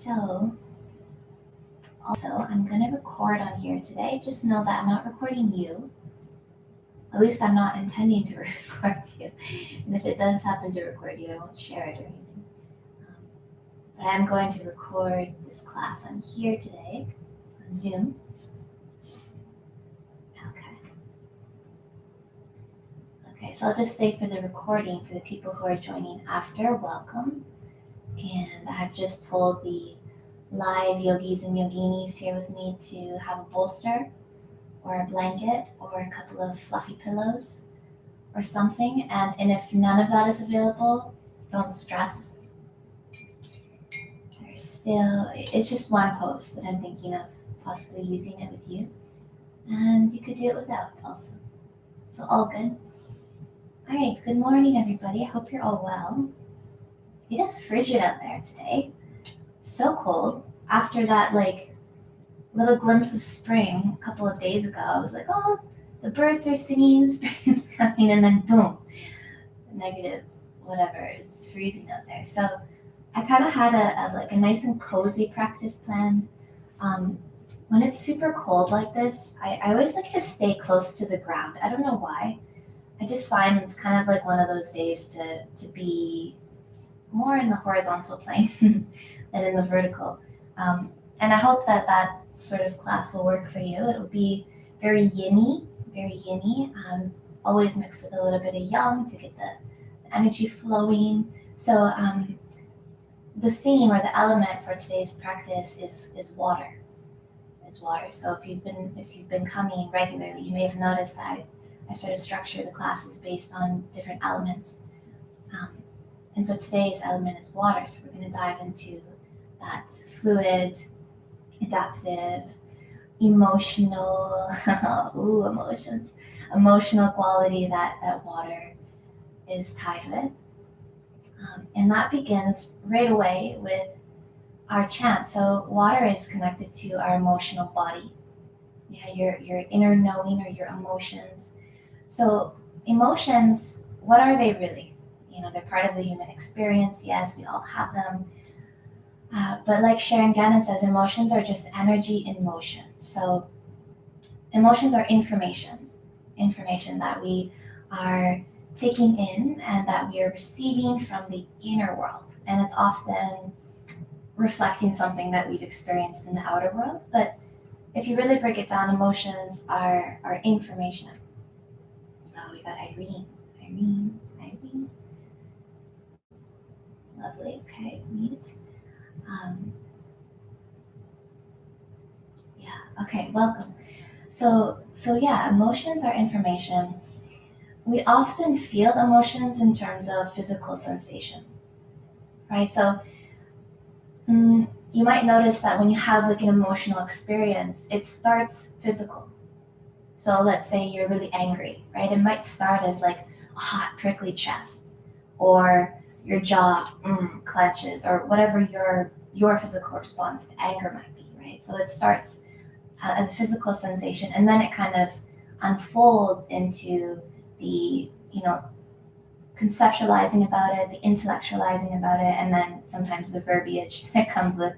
So, also, I'm going to record on here today. Just know that I'm not recording you. At least I'm not intending to record you. And if it does happen to record you, I won't share it or anything. But I'm going to record this class on here today, on Zoom. Okay, so I'll just say for the recording, for the people who are joining after, welcome. And I've just told the live yogis and yoginis here with me to have a bolster or a blanket or a couple of fluffy pillows or something. And if none of that is available, don't stress. It's just one pose that I'm thinking of possibly using it with you. And you could do it without also. So all good. All right, good morning, everybody. I hope you're all well. It is frigid out there today. So cold. After that, little glimpse of spring a couple of days ago, I was like, oh, the birds are singing, spring is coming, and then boom, negative, whatever, it's freezing out there. So I kind of had a nice and cozy practice planned. When it's super cold like this, I always like to stay close to the ground. I don't know why. I just find it's kind of like one of those days to be more in the horizontal plane than in the vertical. And I hope that sort of class will work for you. It'll be very yin-y, always mixed with a little bit of yang to get the energy flowing. So the theme or the element for today's practice is water. It's water. So if you've been coming regularly, you may have noticed that I sort of structure the classes based on different elements. And so today's element is water. So we're going to dive into that fluid, adaptive, emotional, emotional quality that water is tied with. And that begins right away with our chant. So water is connected to our emotional body. Yeah, your inner knowing or your emotions. So emotions, what are they really? They're part of the human experience. Yes, we all have them. But like Sharon Gannon says, emotions are just energy in motion. So emotions are information that we are taking in and that we are receiving from the inner world. And it's often reflecting something that we've experienced in the outer world. But if you really break it down, emotions are information. Oh, we got Irene. Lovely. Okay, mute. Okay, welcome. So yeah, emotions are information. We often feel emotions in terms of physical sensation, right? So you might notice that when you have an emotional experience, it starts physical. So let's say you're really angry, right? It might start as a hot, prickly chest, or your jaw clenches, or whatever your physical response to anger might be, right? So it starts as a physical sensation, and then it kind of unfolds into the conceptualizing about it, the intellectualizing about it, and then sometimes the verbiage that comes with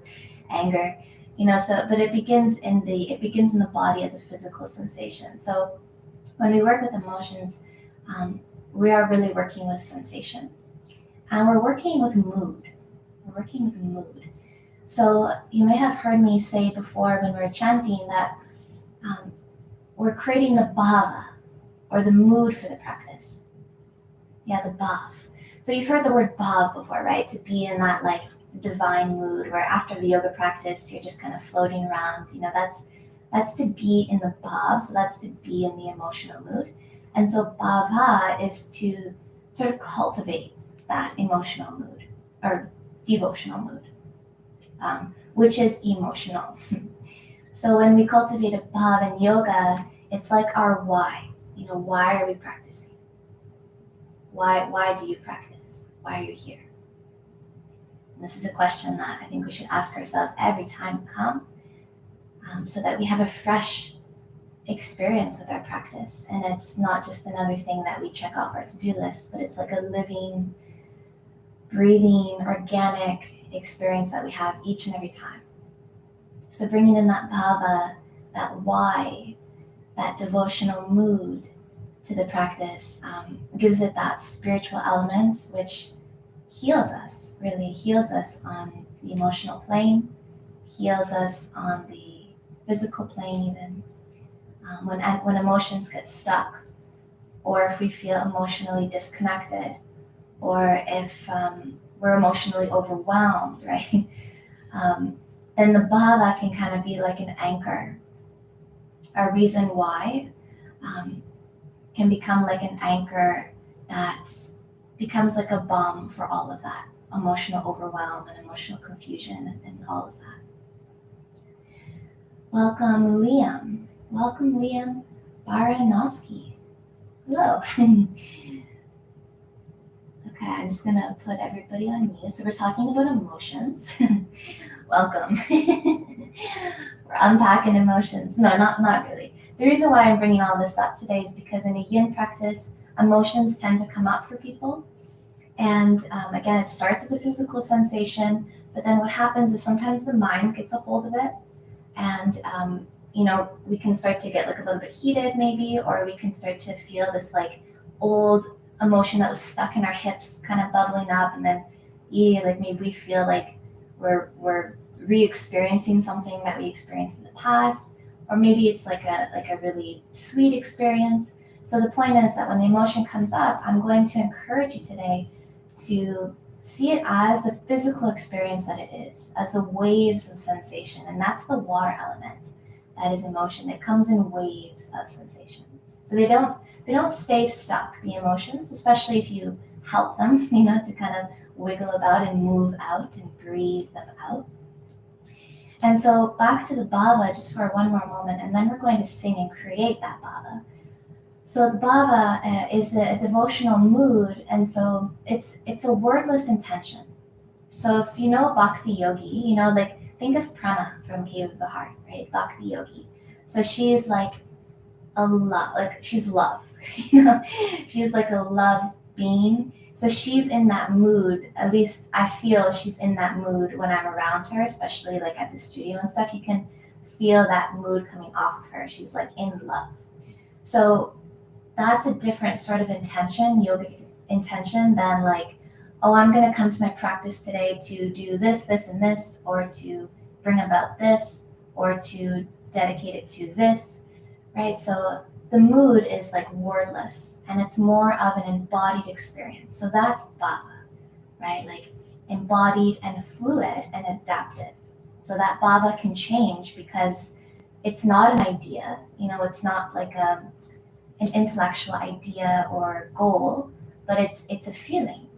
anger. But it begins in the body as a physical sensation. So when we work with emotions, we are really working with sensation, and we're working with mood. So you may have heard me say before when we're chanting that we're creating the bhava, or the mood for the practice. Yeah, the bhav. So you've heard the word bhav before, right? To be in that divine mood where after the yoga practice you're just kind of floating around. That's to be in the bhav. So that's to be in the emotional mood. And so bhava is to sort of cultivate that emotional mood or devotional mood, which is emotional. So when we cultivate a bhav in yoga, it's like our why. Why are we practicing? Why do you practice? Why are you here? And this is a question that I think we should ask ourselves every time we come, so that we have a fresh experience with our practice. And it's not just another thing that we check off our to-do list, but it's like a living, breathing, organic experience that we have each and every time. So bringing in that bhava, that why, that devotional mood to the practice gives it that spiritual element, which heals us, really heals us on the emotional plane, heals us on the physical plane even. When emotions get stuck, or if we feel emotionally disconnected, or if we're emotionally overwhelmed, right? Then the bhava can kind of be like an anchor. A reason why can become like an anchor that becomes like a balm for all of that emotional overwhelm and emotional confusion and all of that. Welcome, Liam. Welcome, Liam Baranowski. Hello. Okay, I'm just gonna put everybody on mute. So we're talking about emotions. Welcome. We're unpacking emotions. No, not really. The reason why I'm bringing all this up today is because in a yin practice, emotions tend to come up for people. And again, it starts as a physical sensation, but then what happens is sometimes the mind gets a hold of it, and we can start to get like a little bit heated maybe, or we can start to feel this like old emotion that was stuck in our hips kind of bubbling up, and then like maybe we feel like we're re-experiencing something that we experienced in the past, or maybe it's like a really sweet experience. So the point is that when the emotion comes up, I'm going to encourage you today to see it as the physical experience that it is, as the waves of sensation, and that's the water element. That is emotion. It comes in waves of sensation. So they don't stay stuck, the emotions, especially if you help them, to kind of wiggle about and move out and breathe them out. And so back to the bhava just for one more moment, and then we're going to sing and create that bhava. So the bhava is a devotional mood, and so it's a wordless intention. So if you know Bhakti Yogi, like think of Prema from Cave of the Heart, right? Bhakti Yogi. So she's like a love, like she's love, she's like a love being. So she's in that mood, at least I feel she's in that mood when I'm around her, especially like at the studio and stuff. You can feel that mood coming off of her. She's like in love. So that's a different sort of intention, yogic intention, than like, oh, I'm going to come to my practice today to do this, this, and this, or to bring about this, or to dedicate it to this, right? So the mood is like wordless, and it's more of an embodied experience. So that's bhava, right? Like embodied and fluid and adaptive. So that bhava can change because it's not an idea, it's not like an intellectual idea or goal, but it's a feeling.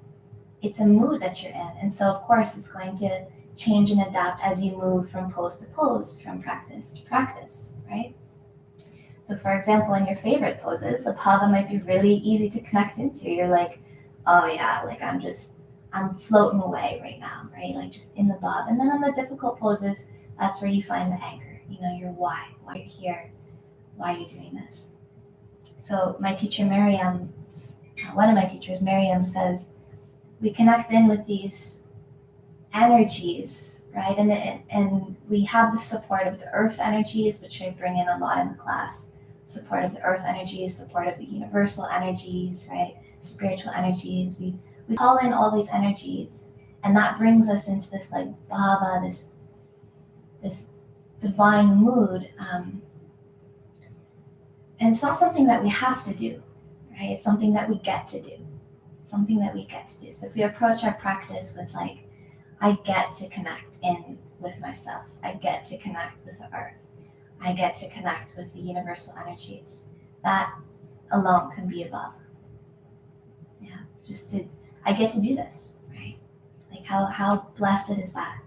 It's a mood that you're in. And so of course it's going to change and adapt as you move from pose to pose, from practice to practice, right? So for example, in your favorite poses, the bhava might be really easy to connect into. You're like, oh yeah, like I'm floating away right now, right? Like just in the bhava. And then on the difficult poses, that's where you find the anchor, your why you're here, why are you doing this? So my teacher Miriam, one of my teachers, Miriam, says we connect in with these energies, right? And we have the support of the earth energies, which I bring in a lot in the class. Support of the earth energies, support of the universal energies, right? Spiritual energies. We call in all these energies, and that brings us into this like bhava, this divine mood. And it's not something that we have to do, right? It's something that we get to do. Something that we get to do. So if we approach our practice with like, I get to connect in with myself. I get to connect with the earth. I get to connect with the universal energies. That alone can be a bhava. Yeah, I get to do this, right? Like how blessed is that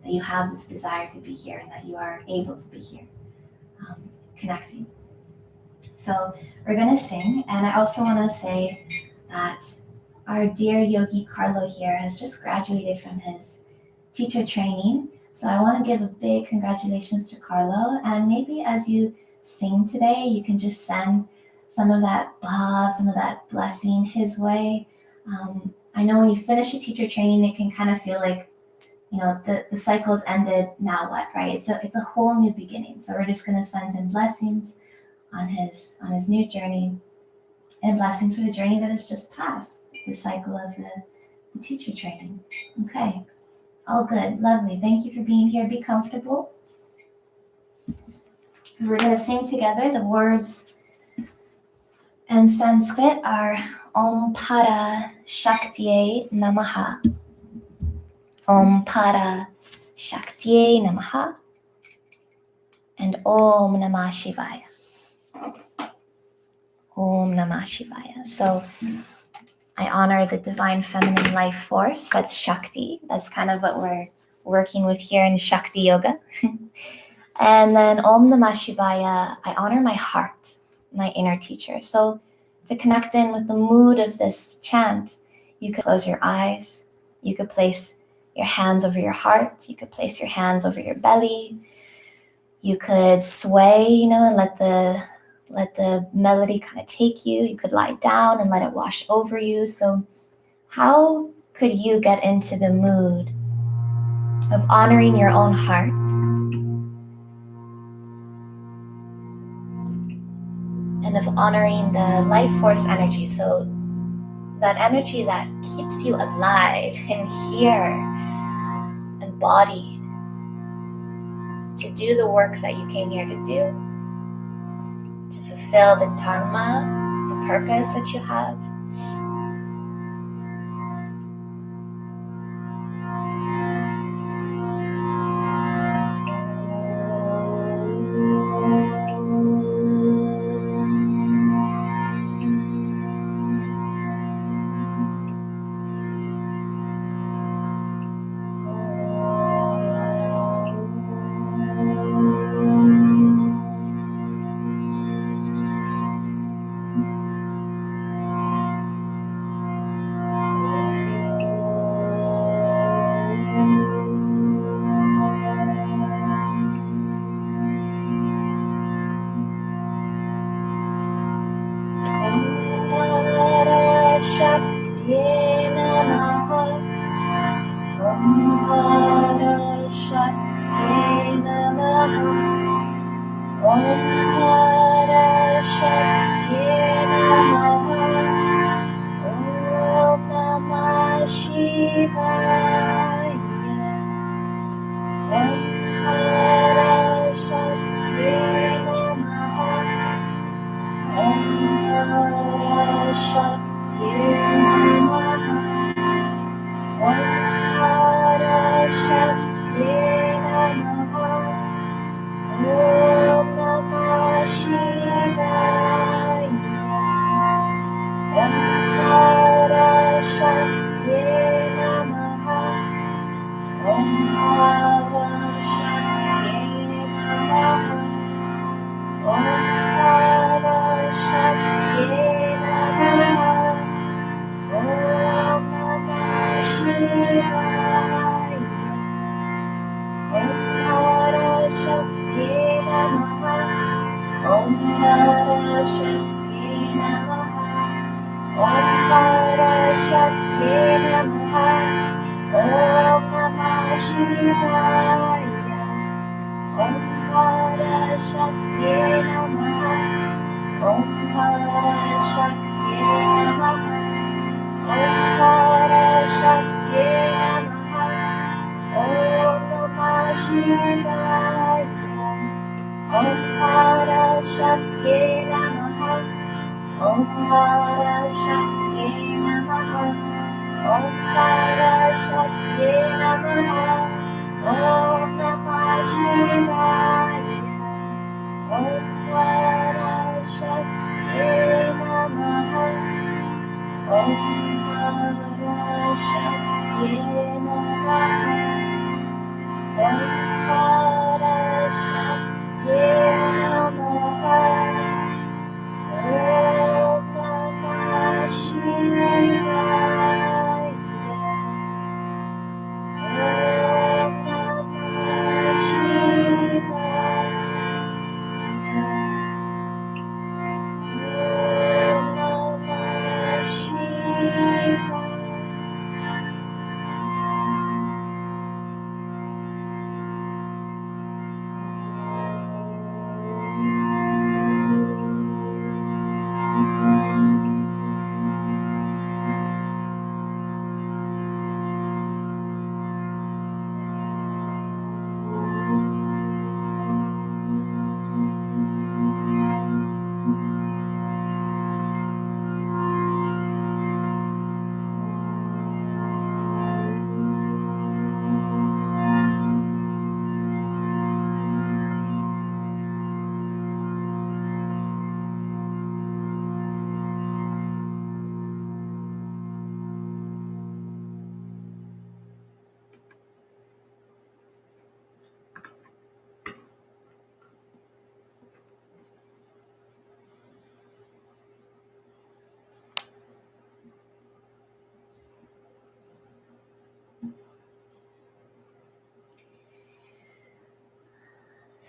you have this desire to be here and that you are able to be here, connecting. So we're going to sing, and I also want to say that our dear yogi Carlo here has just graduated from his teacher training. So I want to give a big congratulations to Carlo, and maybe as you sing today, you can just send some of that bhava, some of that blessing his way. I know when you finish a teacher training, it can kind of feel like, the cycle's ended, now what, right? It's a whole new beginning. So we're just going to send him blessings on his new journey, and blessings for the journey that has just passed, the cycle of the teacher training. Okay, all good, lovely. Thank you for being here. Be comfortable. We're going to sing together. The words in Sanskrit are Om Para Shaktiye Namaha. Om Para Shaktiye Namaha. And Om Namah Shivaya. Om Namah Shivaya. So I honor the divine feminine life force. That's Shakti. That's kind of what we're working with here in Shakti Yoga. And then Om Namah Shivaya, I honor my heart, my inner teacher. So to connect in with the mood of this chant, you could close your eyes. You could place your hands over your heart. You could place your hands over your belly. You could sway, and let the melody kind of take you. You could lie down and let it wash over you. So how could you get into the mood of honoring your own heart and of honoring the life force energy? So that energy that keeps you alive and here, embodied, to do the work that you came here to do, to fulfill the dharma, the purpose that you have.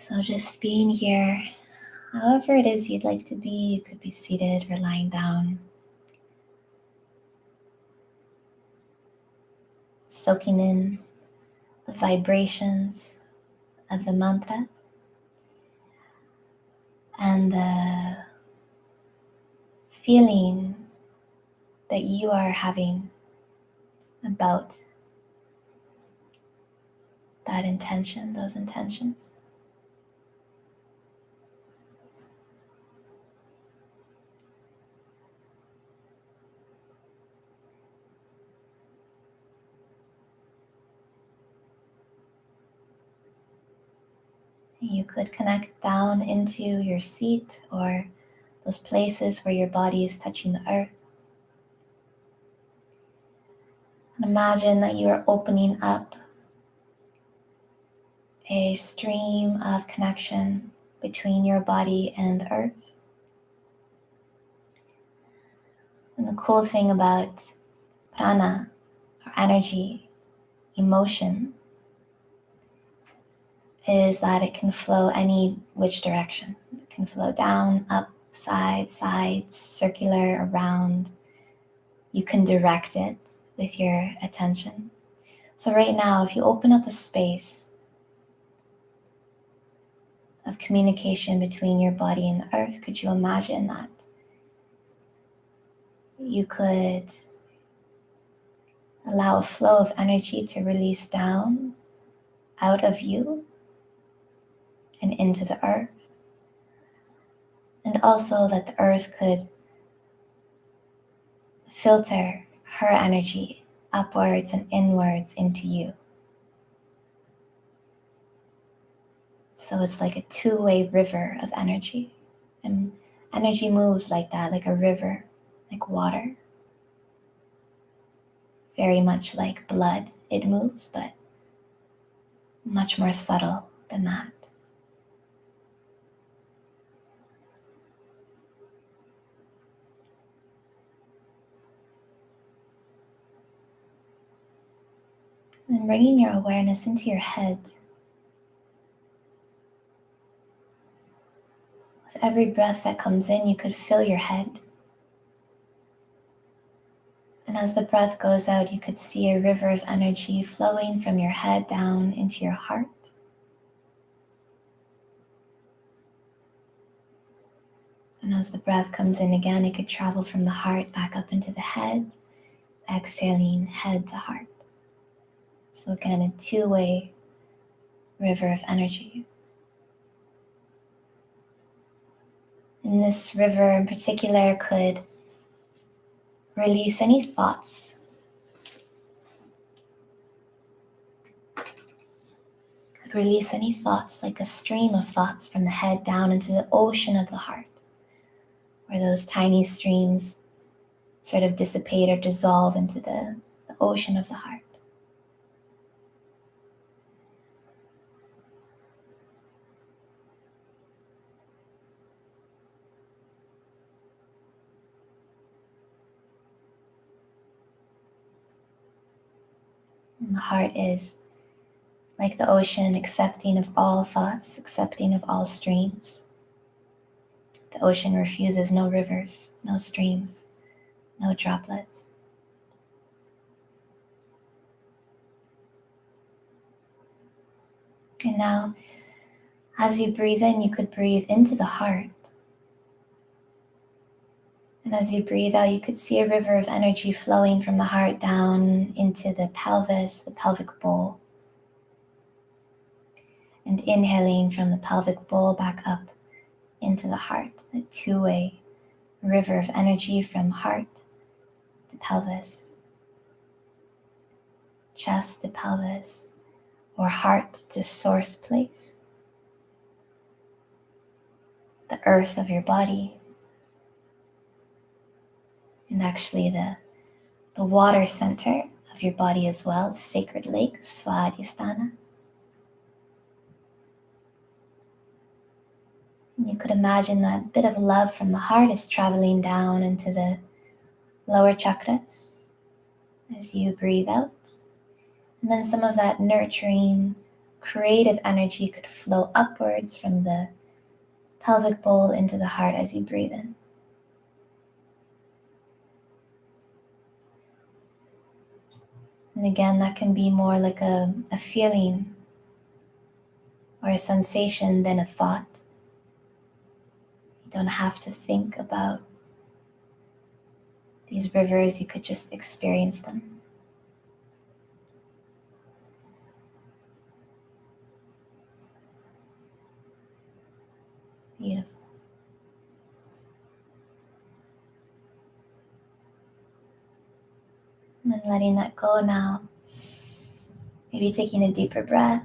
So just being here, however it is you'd like to be, you could be seated or lying down, soaking in the vibrations of the mantra and the feeling that you are having about that intention, those intentions. You could connect down into your seat or those places where your body is touching the earth. And imagine that you are opening up a stream of connection between your body and the earth. And the cool thing about prana, or energy, emotion, is that it can flow any which direction. It can flow down, up, side, circular, around. You can direct it with your attention. So right now, if you open up a space of communication between your body and the earth, could you imagine that you could allow a flow of energy to release down out of you and into the earth? And also that the earth could filter her energy upwards and inwards into you. So it's like a two-way river of energy. And energy moves like that, like a river, like water. Very much like blood, it moves, but much more subtle than that. And then bringing your awareness into your head. With every breath that comes in, you could fill your head. And as the breath goes out, you could see a river of energy flowing from your head down into your heart. And as the breath comes in again, it could travel from the heart back up into the head, exhaling head to heart. So again, a two-way river of energy. And this river in particular could release any thoughts. Could release any thoughts, like a stream of thoughts from the head down into the ocean of the heart, where those tiny streams sort of dissipate or dissolve into the ocean of the heart. And the heart is like the ocean, accepting of all thoughts, accepting of all streams. The ocean refuses no rivers, no streams, no droplets. And now, as you breathe in, you could breathe into the heart. And as you breathe out, you could see a river of energy flowing from the heart down into the pelvis, the pelvic bowl. And inhaling from the pelvic bowl back up into the heart, a two-way river of energy from heart to pelvis, chest to pelvis, or heart to source place, the earth of your body, and actually the water center of your body as well, the sacred lake, Swadhisthana. You could imagine that bit of love from the heart is traveling down into the lower chakras as you breathe out. And then some of that nurturing, creative energy could flow upwards from the pelvic bowl into the heart as you breathe in. And again, that can be more like a feeling or a sensation than a thought. You don't have to think about these rivers, you could just experience them. Beautiful. And then letting that go now. Maybe taking a deeper breath.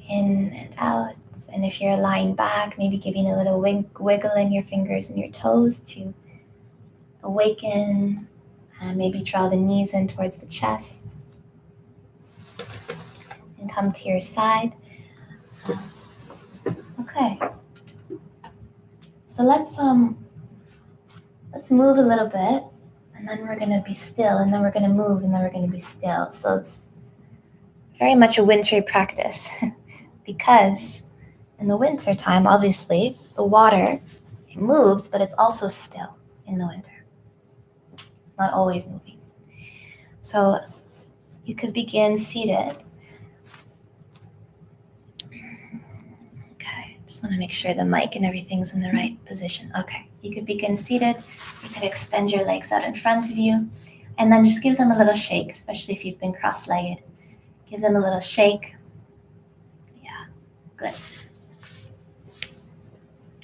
In and out. And if you're lying back, maybe giving a little wiggle in your fingers and your toes to awaken. And maybe draw the knees in towards the chest. And come to your side. Okay. So let's move a little bit, and then we're gonna be still, and then we're gonna move, and then we're gonna be still. So it's very much a wintry practice because in the winter time, obviously, the water, it moves, but it's also still in the winter. It's not always moving. So you could begin seated. Okay, just want to make sure the mic and everything's in the right position. Okay, you could begin seated. You could extend your legs out in front of you, and then just give them a little shake, especially if you've been cross-legged. Give them a little shake. Yeah, good.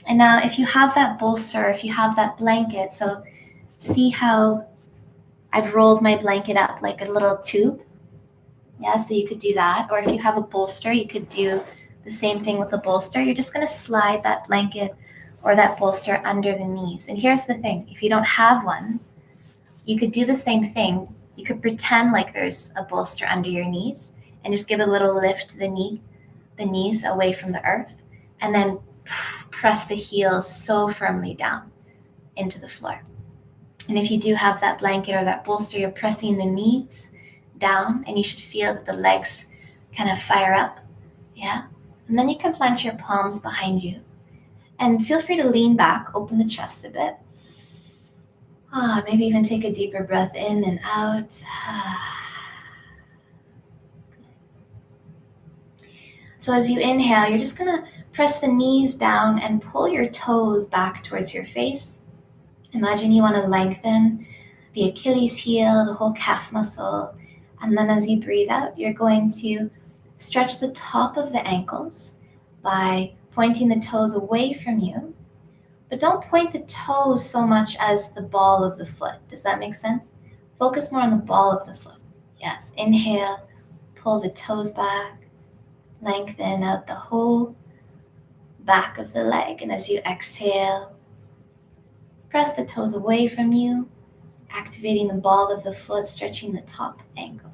And now if you have that bolster, if you have that blanket, so see how I've rolled my blanket up like a little tube. Yeah, so you could do that. Or if you have a bolster, you could do the same thing with a bolster. You're just going to slide that blanket or that bolster under the knees. And here's the thing. If you don't have one, you could do the same thing. You could pretend like there's a bolster under your knees and just give a little lift to the knees away from the earth, and then press the heels so firmly down into the floor. And if you do have that blanket or that bolster, you're pressing the knees down, and you should feel that the legs kind of fire up. Yeah. And then you can plant your palms behind you, and feel free to lean back, open the chest a bit. Maybe even take a deeper breath in and out. So as you inhale, you're just going to press the knees down and pull your toes back towards your face. Imagine you want to lengthen the Achilles heel, the whole calf muscle. And then as you breathe out, you're going to stretch the top of the ankles by pointing the toes away from you. But don't point the toes so much as the ball of the foot. Does that make sense? Focus more on the ball of the foot. Yes. Inhale, pull the toes back. Lengthen out the whole back of the leg. And as you exhale, press the toes away from you, activating the ball of the foot, stretching the top ankle.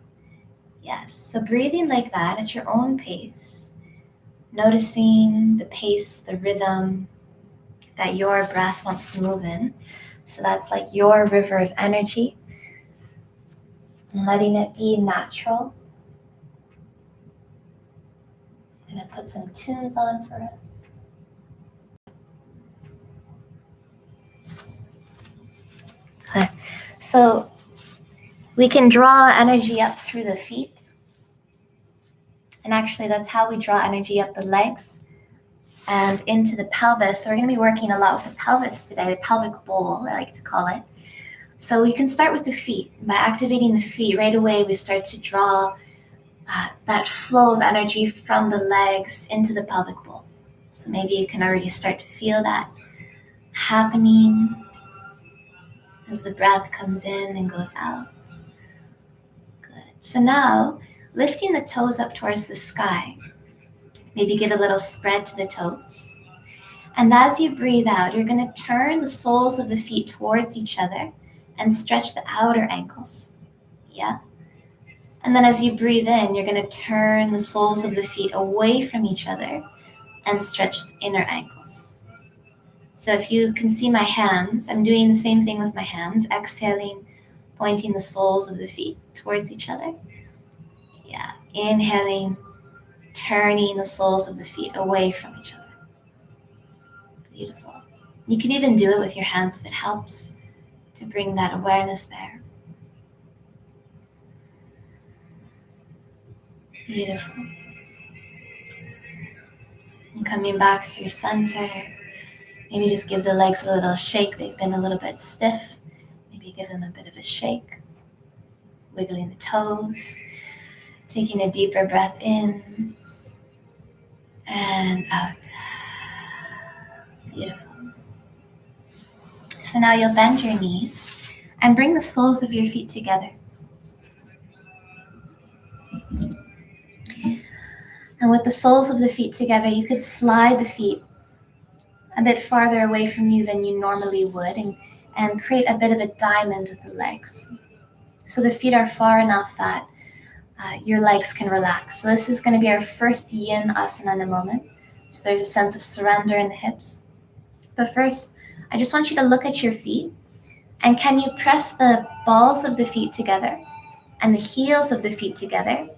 Yes, so breathing like that at your own pace, noticing the pace, the rhythm that your breath wants to move in. So that's like your river of energy, and letting it be natural. I'm going to put some tunes on for us. Okay. So we can draw energy up through the feet. And actually that's how we draw energy up the legs and into the pelvis. So we're going to be working a lot with the pelvis today, the pelvic bowl, I like to call it. So we can start with the feet. By activating the feet right away, we start to draw that flow of energy from the legs into the pelvic bowl. So maybe you can already start to feel that happening as the breath comes in and goes out. Good. So now, lifting the toes up towards the sky. Maybe give a little spread to the toes. And as you breathe out, you're going to turn the soles of the feet towards each other and stretch the outer ankles. Yeah. And then as you breathe in, you're going to turn the soles of the feet away from each other and stretch the inner ankles. So if you can see my hands, I'm doing the same thing with my hands, exhaling, pointing the soles of the feet towards each other. Inhaling, turning the soles of the feet away from each other. Beautiful. You can even do it with your hands if it helps to bring that awareness there. Beautiful. And coming back through center, maybe just give the legs a little shake. They've been a little bit stiff. Maybe give them a bit of a shake. Wiggling the toes. Taking a deeper breath in and out. Beautiful. So now you'll bend your knees and bring the soles of your feet together. And with the soles of the feet together, you could slide the feet a bit farther away from you than you normally would and create a bit of a diamond with the legs. So the feet are far enough that your legs can relax. So this is going to be our first yin asana in a moment. So there's a sense of surrender in the hips. But first, I just want you to look at your feet. And can you press the balls of the feet together and the heels of the feet together?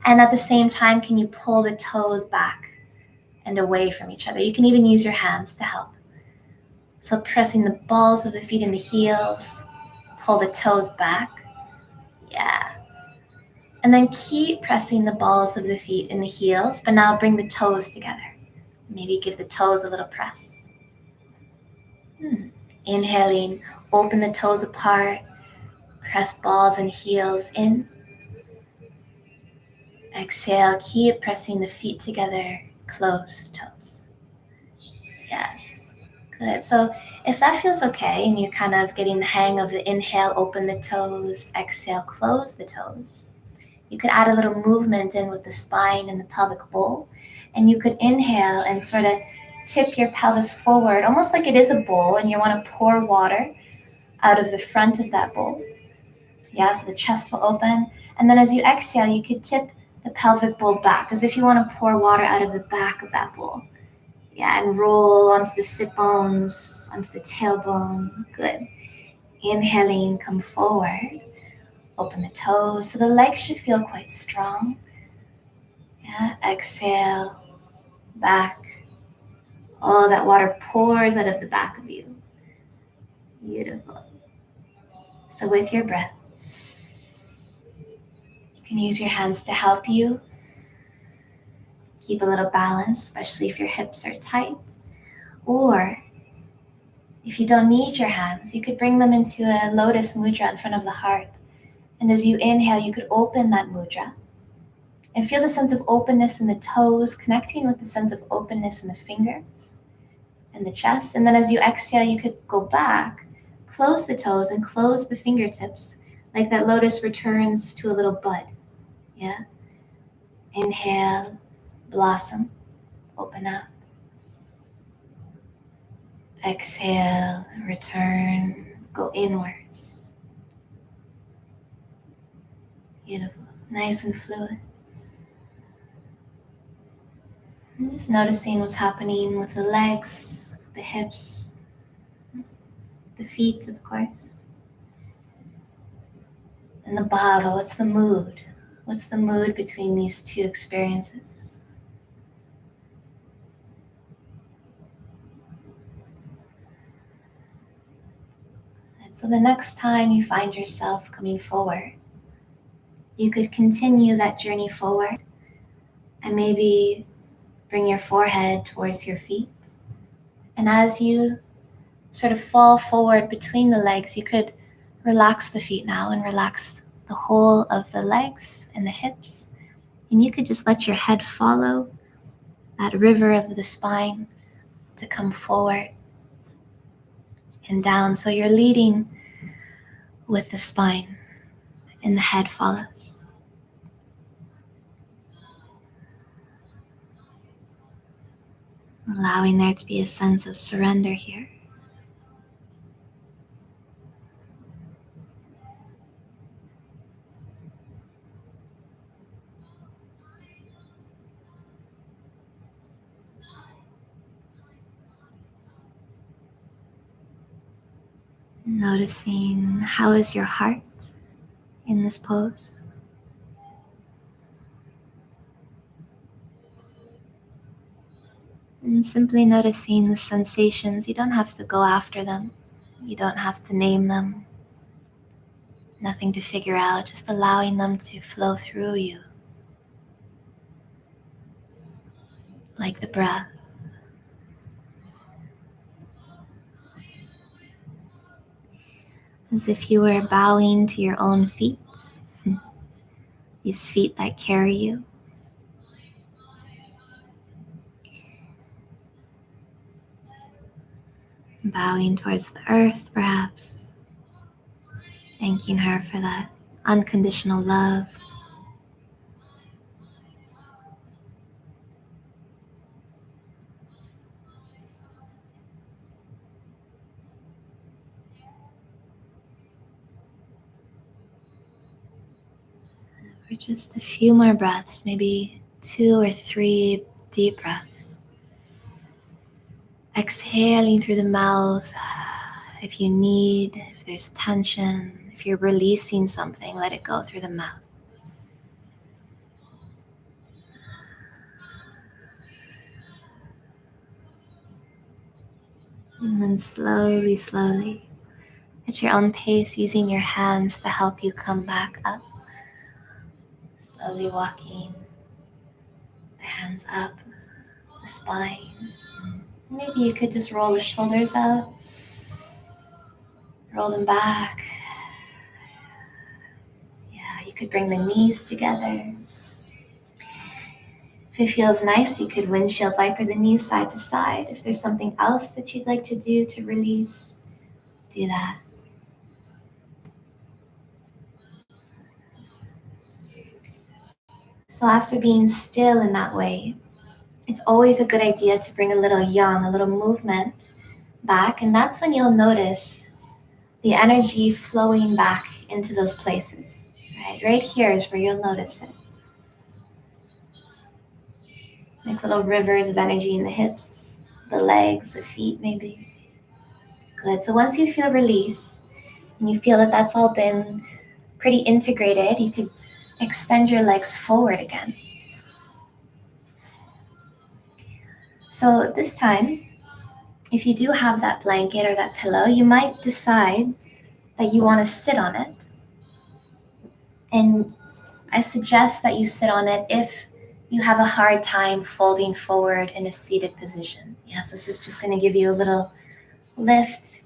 And at the same time, can you pull the toes back and away from each other? You can even use your hands to help. So pressing the balls of the feet and the heels, pull the toes back. Yeah. And then keep pressing the balls of the feet and the heels, but now bring the toes together. Maybe give the toes a little press. Inhaling, open the toes apart, press balls and heels in. Exhale, keep pressing the feet together, close the toes. Yes, good. So if that feels okay and you're kind of getting the hang of the inhale, open the toes, exhale, close the toes. You could add a little movement in with the spine and the pelvic bowl. And you could inhale and sort of tip your pelvis forward, almost like it is a bowl, and you want to pour water out of the front of that bowl. Yeah, so the chest will open. And then as you exhale, you could tip the pelvic bowl back, as if you want to pour water out of the back of that bowl. Yeah, and roll onto the sit bones, onto the tailbone. Good. Inhaling, come forward. Open the toes, so the legs should feel quite strong. Yeah, exhale, back. Oh, that water pours out of the back of you. Beautiful. So with your breath, you can use your hands to help you keep a little balance, especially if your hips are tight. Or if you don't need your hands, you could bring them into a lotus mudra in front of the heart. And as you inhale, you could open that mudra and feel the sense of openness in the toes, connecting with the sense of openness in the fingers and the chest. And then as you exhale, you could go back, close the toes and close the fingertips, like that lotus returns to a little bud. Yeah. Inhale, blossom, open up. Exhale, return, go inwards. Beautiful, nice and fluid. And just noticing what's happening with the legs, the hips, the feet, of course. And the Bhava, what's the mood? What's the mood between these two experiences? And so the next time you find yourself coming forward, you could continue that journey forward and maybe bring your forehead towards your feet. And as you sort of fall forward between the legs, you could relax the feet now and relax the whole of the legs and the hips. And you could just let your head follow that river of the spine to come forward and down. So you're leading with the spine and the head follows. Allowing there to be a sense of surrender here. Noticing, how is your heart in this pose? And simply noticing the sensations. You don't have to go after them. You don't have to name them. Nothing to figure out, just allowing them to flow through you. Like the breath. As if you were bowing to your own feet. These feet that carry you. Bowing towards the earth, perhaps. Thanking her for that unconditional love. For just a few more breaths, maybe 2 or 3 deep breaths. Exhaling through the mouth. If you need, if there's tension, if you're releasing something, let it go through the mouth. And then slowly, slowly, at your own pace, using your hands to help you come back up. Slowly walking the hands up, the spine. Maybe you could just roll the shoulders out, roll them back. Yeah, you could bring the knees together. If it feels nice, you could windshield wiper the knees side to side. If there's something else that you'd like to do to release, do that. So after being still in that way, it's always a good idea to bring a little yang, a little movement back. And that's when you'll notice the energy flowing back into those places. Right here is where you'll notice it. Like little rivers of energy in the hips, the legs, the feet maybe. Good. So once you feel release and you feel that that's all been pretty integrated, you could extend your legs forward again. So this time, if you do have that blanket or that pillow, you might decide that you want to sit on it. And I suggest that you sit on it if you have a hard time folding forward in a seated position. Yes, this is just going to give you a little lift.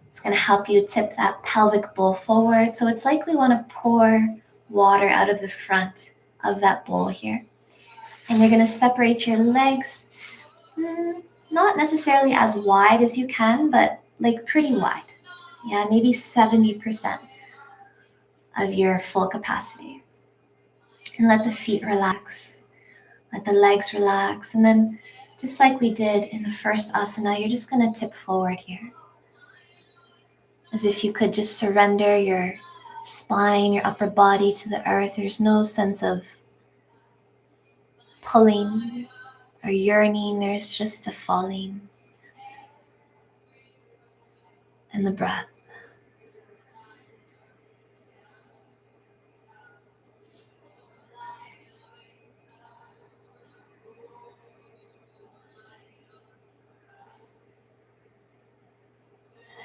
It's going to help you tip that pelvic bowl forward. So it's like we want to pour water out of the front of that bowl here. And you're going to separate your legs, not necessarily as wide as you can, but like pretty wide. Yeah, maybe 70% of your full capacity. And let the feet relax. Let the legs relax. And then just like we did in the first asana, you're just going to tip forward here. As if you could just surrender your spine, your upper body to the earth. There's no sense of pulling or yearning. There's just a falling. And the breath.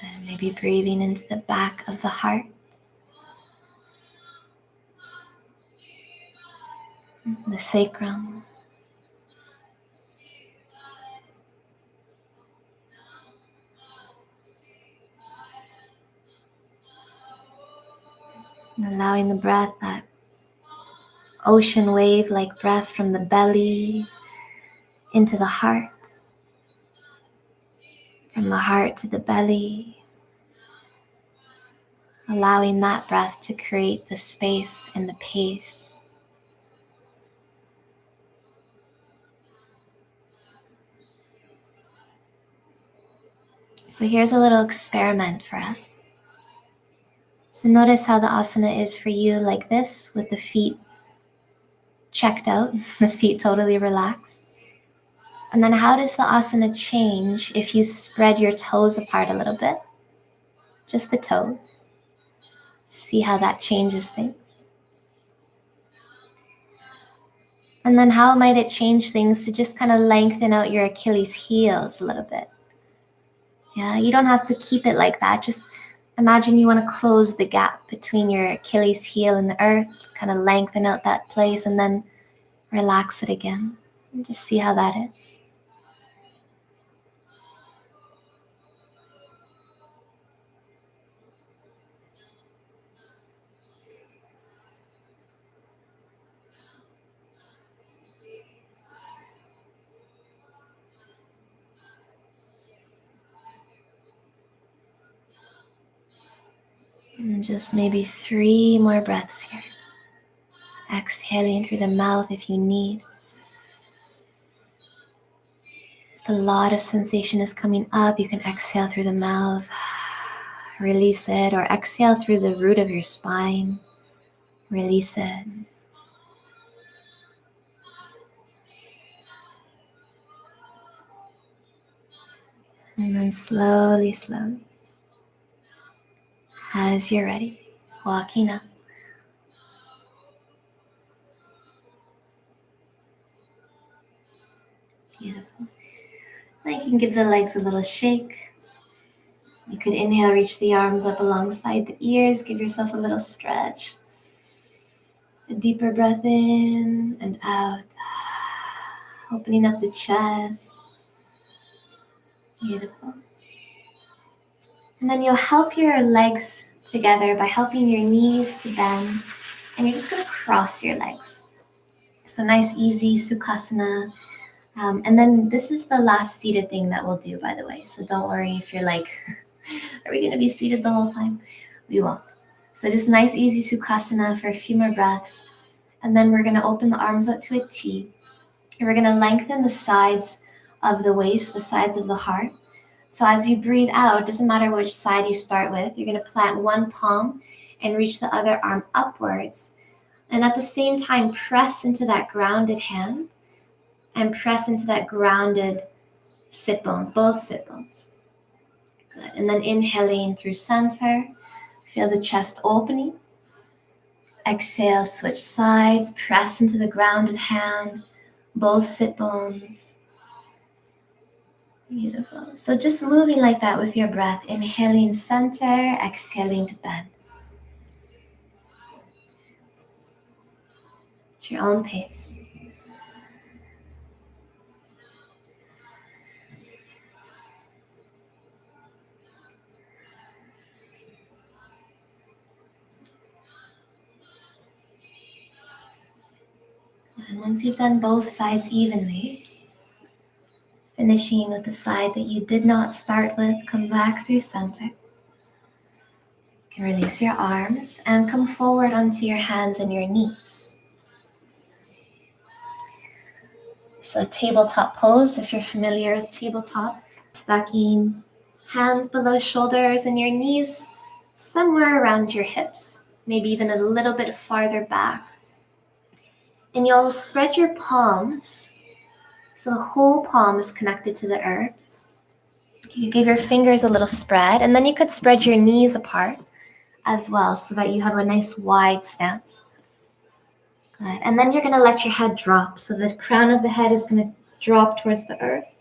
And maybe breathing into the back of the heart. The sacrum. And allowing the breath, that ocean wave like breath from the belly into the heart. From the heart to the belly. Allowing that breath to create the space and the pace. So here's a little experiment for us. So notice how the asana is for you like this, with the feet checked out, the feet totally relaxed. And then how does the asana change if you spread your toes apart a little bit? Just the toes. See how that changes things. And then how might it change things to just kind of lengthen out your Achilles heels a little bit? Yeah, you don't have to keep it like that. Just imagine you want to close the gap between your Achilles heel and the earth, kind of lengthen out that place and then relax it again. And just see how that is. And just maybe 3 more breaths here. Exhaling through the mouth if you need. If a lot of sensation is coming up, you can exhale through the mouth, release it, or exhale through the root of your spine, release it. And then slowly, slowly, as you're ready, walking up. Beautiful. Now you can give the legs a little shake. You could inhale, reach the arms up alongside the ears, give yourself a little stretch. A deeper breath in and out, opening up the chest. Beautiful. And then you'll help your legs together by helping your knees to bend, and you're just going to cross your legs. So nice, easy Sukhasana. And then this is the last seated thing that we'll do, by the way. So don't worry if you're like, are we going to be seated the whole time? We won't. So just nice, easy Sukhasana for a few more breaths. And then we're going to open the arms up to a T. And we're going to lengthen the sides of the waist, the sides of the heart. So as you breathe out, doesn't matter which side you start with, you're going to plant one palm and reach the other arm upwards. And at the same time, press into that grounded hand and press into that grounded sit bones, both sit bones. Good. And then inhaling through center, feel the chest opening. Exhale, switch sides, press into the grounded hand, both sit bones. Beautiful. So just moving like that with your breath, inhaling center, exhaling to bend. At your own pace. And once you've done both sides evenly, finishing with the side that you did not start with, come back through center. You can release your arms and come forward onto your hands and your knees. So tabletop pose, if you're familiar with tabletop, stacking hands below shoulders and your knees somewhere around your hips, maybe even a little bit farther back. And you'll spread your palms, so the whole palm is connected to the earth. You give your fingers a little spread, and then you could spread your knees apart as well so that you have a nice wide stance. Good. And then you're going to let your head drop, so the crown of the head is going to drop towards the earth.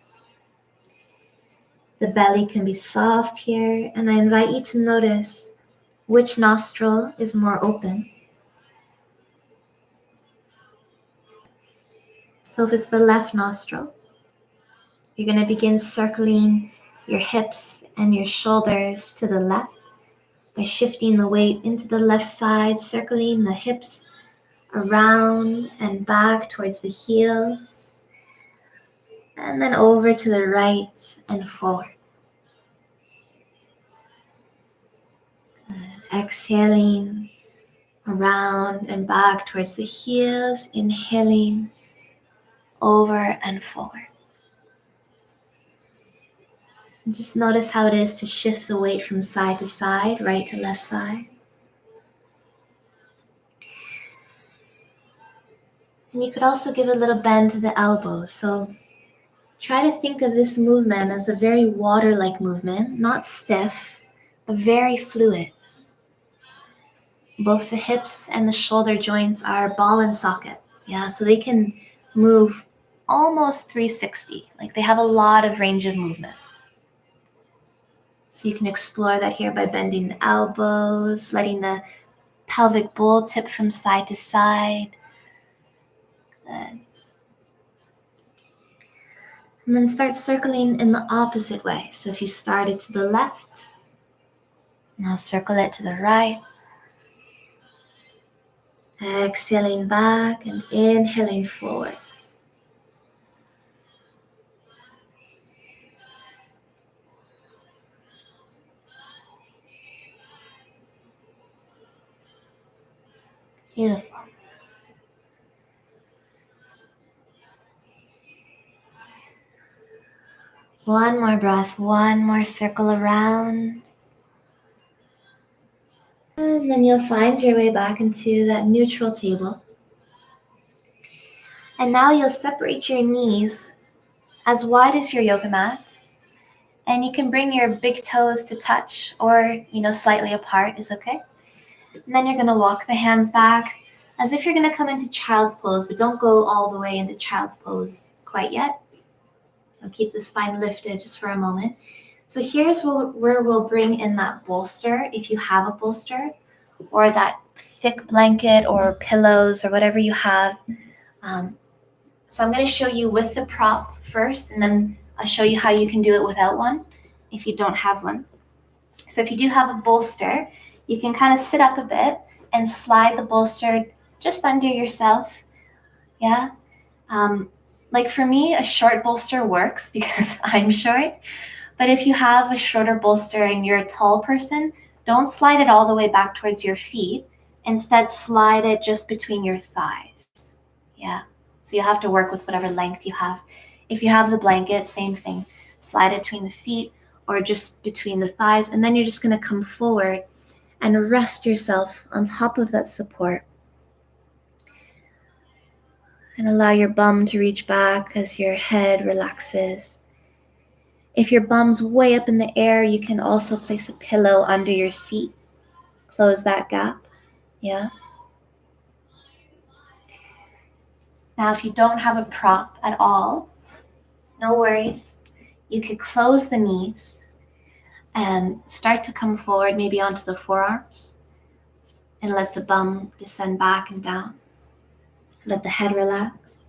The belly can be soft here, and I invite you to notice which nostril is more open. So if it's the left nostril, you're going to begin circling your hips and your shoulders to the left by shifting the weight into the left side, circling the hips around and back towards the heels, and then over to the right and forward. Exhaling around and back towards the heels, inhaling over and forward. And just notice how it is to shift the weight from side to side, right to left side. And you could also give a little bend to the elbows. So try to think of this movement as a very water-like movement, not stiff, but very fluid. Both the hips and the shoulder joints are ball and socket. Yeah, so they can move almost 360. Like they have a lot of range of movement. So you can explore that here by bending the elbows, letting the pelvic bowl tip from side to side. Good. And then start circling in the opposite way. So if you started to the left, now circle it to the right. Exhaling back and inhaling forward. Beautiful. One more breath, one more circle around. And then you'll find your way back into that neutral table. And now you'll separate your knees as wide as your yoga mat. And you can bring your big toes to touch or, slightly apart is okay. And then you're going to walk the hands back as if you're going to come into child's pose, but don't go all the way into child's pose quite yet. I'll keep the spine lifted just for a moment. So here's where we'll bring in that bolster, if you have a bolster, or that thick blanket or pillows or whatever you have. So I'm going to show you with the prop first, and then I'll show you how you can do it without one if you don't have one. So if you do have a bolster, you can kind of sit up a bit and slide the bolster just under yourself. Yeah. Like for me, a short bolster works because I'm short. But if you have a shorter bolster and you're a tall person, don't slide it all the way back towards your feet. Instead, slide it just between your thighs. Yeah. So you have to work with whatever length you have. If you have the blanket, same thing. Slide it between the feet or just between the thighs. And then you're just going to come forward and rest yourself on top of that support. And allow your bum to reach back as your head relaxes. If your bum's way up in the air, you can also place a pillow under your seat. Close that gap. Yeah. Now, if you don't have a prop at all, no worries. You could close the knees and start to come forward, maybe onto the forearms, and let the bum descend back and down. Let the head relax.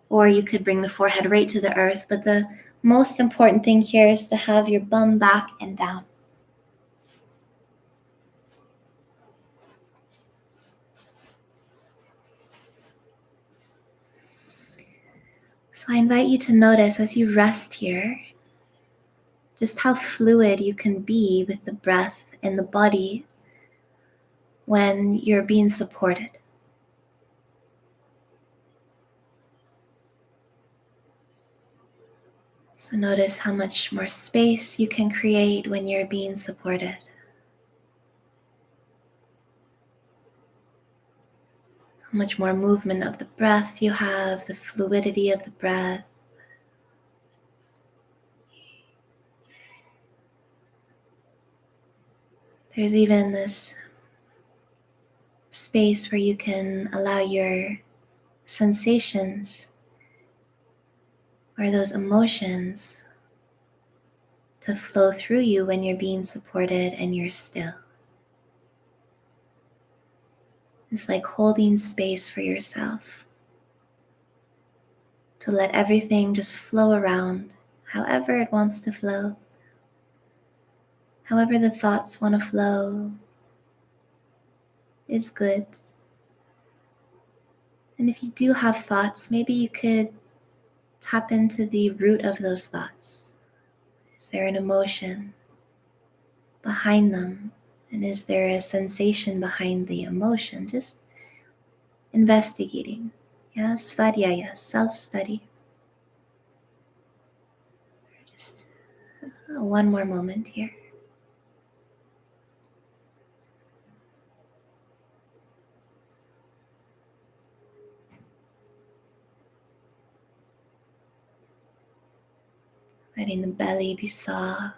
Or you could bring the forehead right to the earth, but the most important thing here is to have your bum back and down. So I invite you to notice as you rest here, just how fluid you can be with the breath and the body when you're being supported. So notice how much more space you can create when you're being supported. How much more movement of the breath you have, the fluidity of the breath. There's even this space where you can allow your sensations or those emotions to flow through you when you're being supported and you're still. It's like holding space for yourself to let everything just flow around however it wants to flow, however the thoughts want to flow is good. And if you do have thoughts, maybe you could tap into the root of those thoughts. Is there an emotion behind them? And is there a sensation behind the emotion? Just investigating. Yeah, svadhyaya, self-study. Just one more moment here. Letting the belly be soft.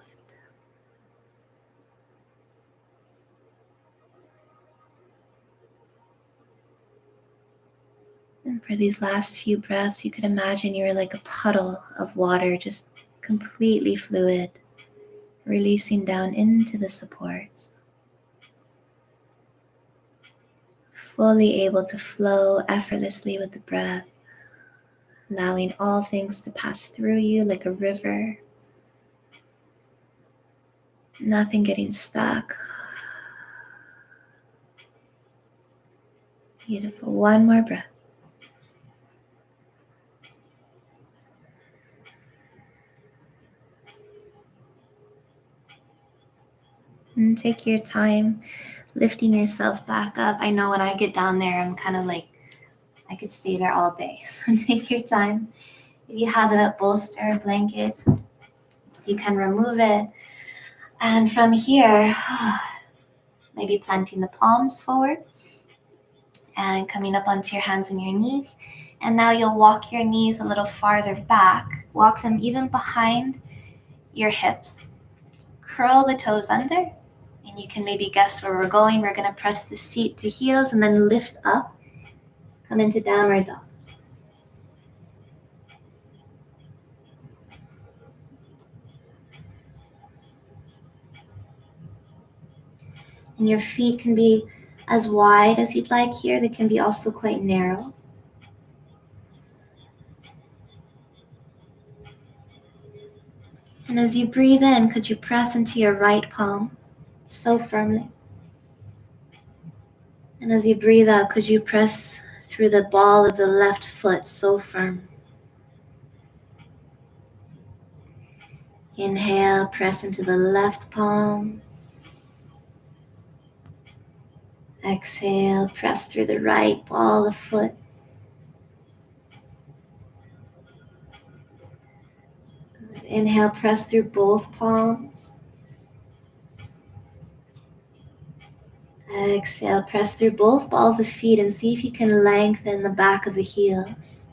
And For these last few breaths, you could imagine you're like a puddle of water, just completely fluid, releasing down into the supports. Fully able to flow effortlessly with the breath, allowing all things to pass through you like a river. Nothing getting stuck. Beautiful. One more breath. And take your time lifting yourself back up. I know when I get down there, I'm kind of like, I could stay there all day. So take your time. If you have a bolster blanket, you can remove it. And from here, maybe planting the palms forward and coming up onto your hands and your knees. And now you'll walk your knees a little farther back. Walk them even behind your hips. Curl the toes under. And you can maybe guess where we're going. We're going to press the seat to heels and then lift up. Come into downward dog. And your feet can be as wide as you'd like here. They can be also quite narrow. And as you breathe in, could you press into your right palm so firmly? And as you breathe out, could you press through the ball of the left foot so firm? Inhale, press into the left palm. Exhale, press through the right ball of foot. Inhale, press through both palms. Exhale, press through both balls of feet and see if you can lengthen the back of the heels.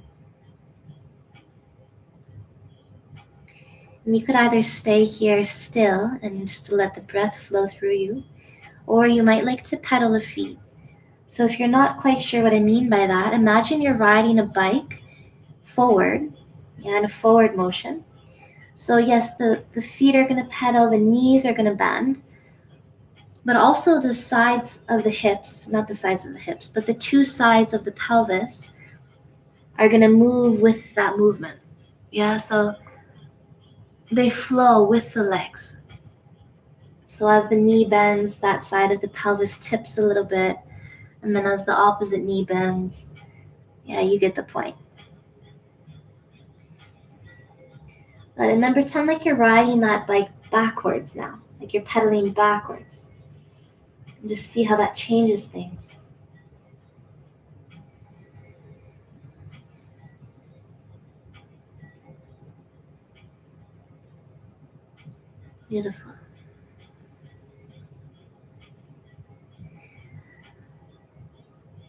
And you could either stay here still and just let the breath flow through you, or you might like to pedal the feet. So if you're not quite sure what I mean by that, imagine you're riding a bike forward, in a forward motion. So yes, the feet are going to pedal, the knees are going to bend, but also the sides of the hips, not the sides of the hips, but the two sides of the pelvis are going to move with that movement. Yeah, so they flow with the legs. So as the knee bends, that side of the pelvis tips a little bit, and then as the opposite knee bends, yeah, you get the point. Good, and then pretend like you're riding that bike backwards now, like you're pedaling backwards. And just see how that changes things. Beautiful.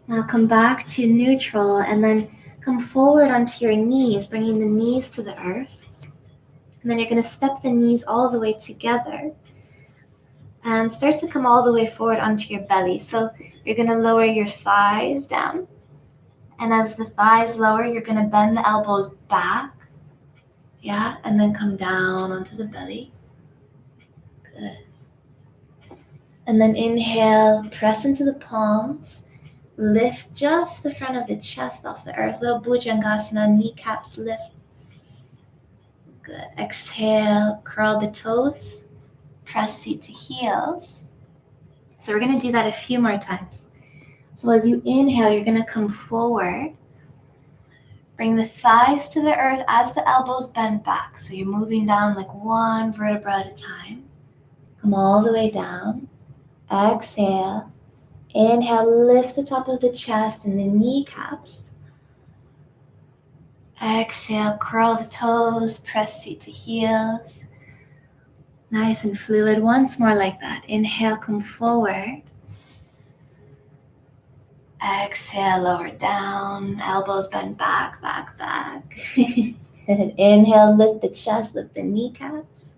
Now come back to neutral and then come forward onto your knees, bringing the knees to the earth. And then you're going to step the knees all the way together and start to come all the way forward onto your belly. So you're going to lower your thighs down. And as the thighs lower, you're going to bend the elbows back. Yeah, and then come down onto the belly. Good. And then inhale, press into the palms. Lift just the front of the chest off the earth. Little Bhujangasana, kneecaps lift. Good. Exhale, curl the toes. Press seat to heels. So we're going to do that a few more times. So as you inhale, you're going to come forward. Bring the thighs to the earth as the elbows bend back. So you're moving down like one vertebra at a time. Come all the way down. Exhale. Inhale, lift the top of the chest and the kneecaps. Exhale, curl the toes, press seat to heels. Nice and fluid. Once more like that. Inhale, come forward. Exhale, lower down. Elbows bend back, back, back. And inhale, lift the chest, lift the kneecaps.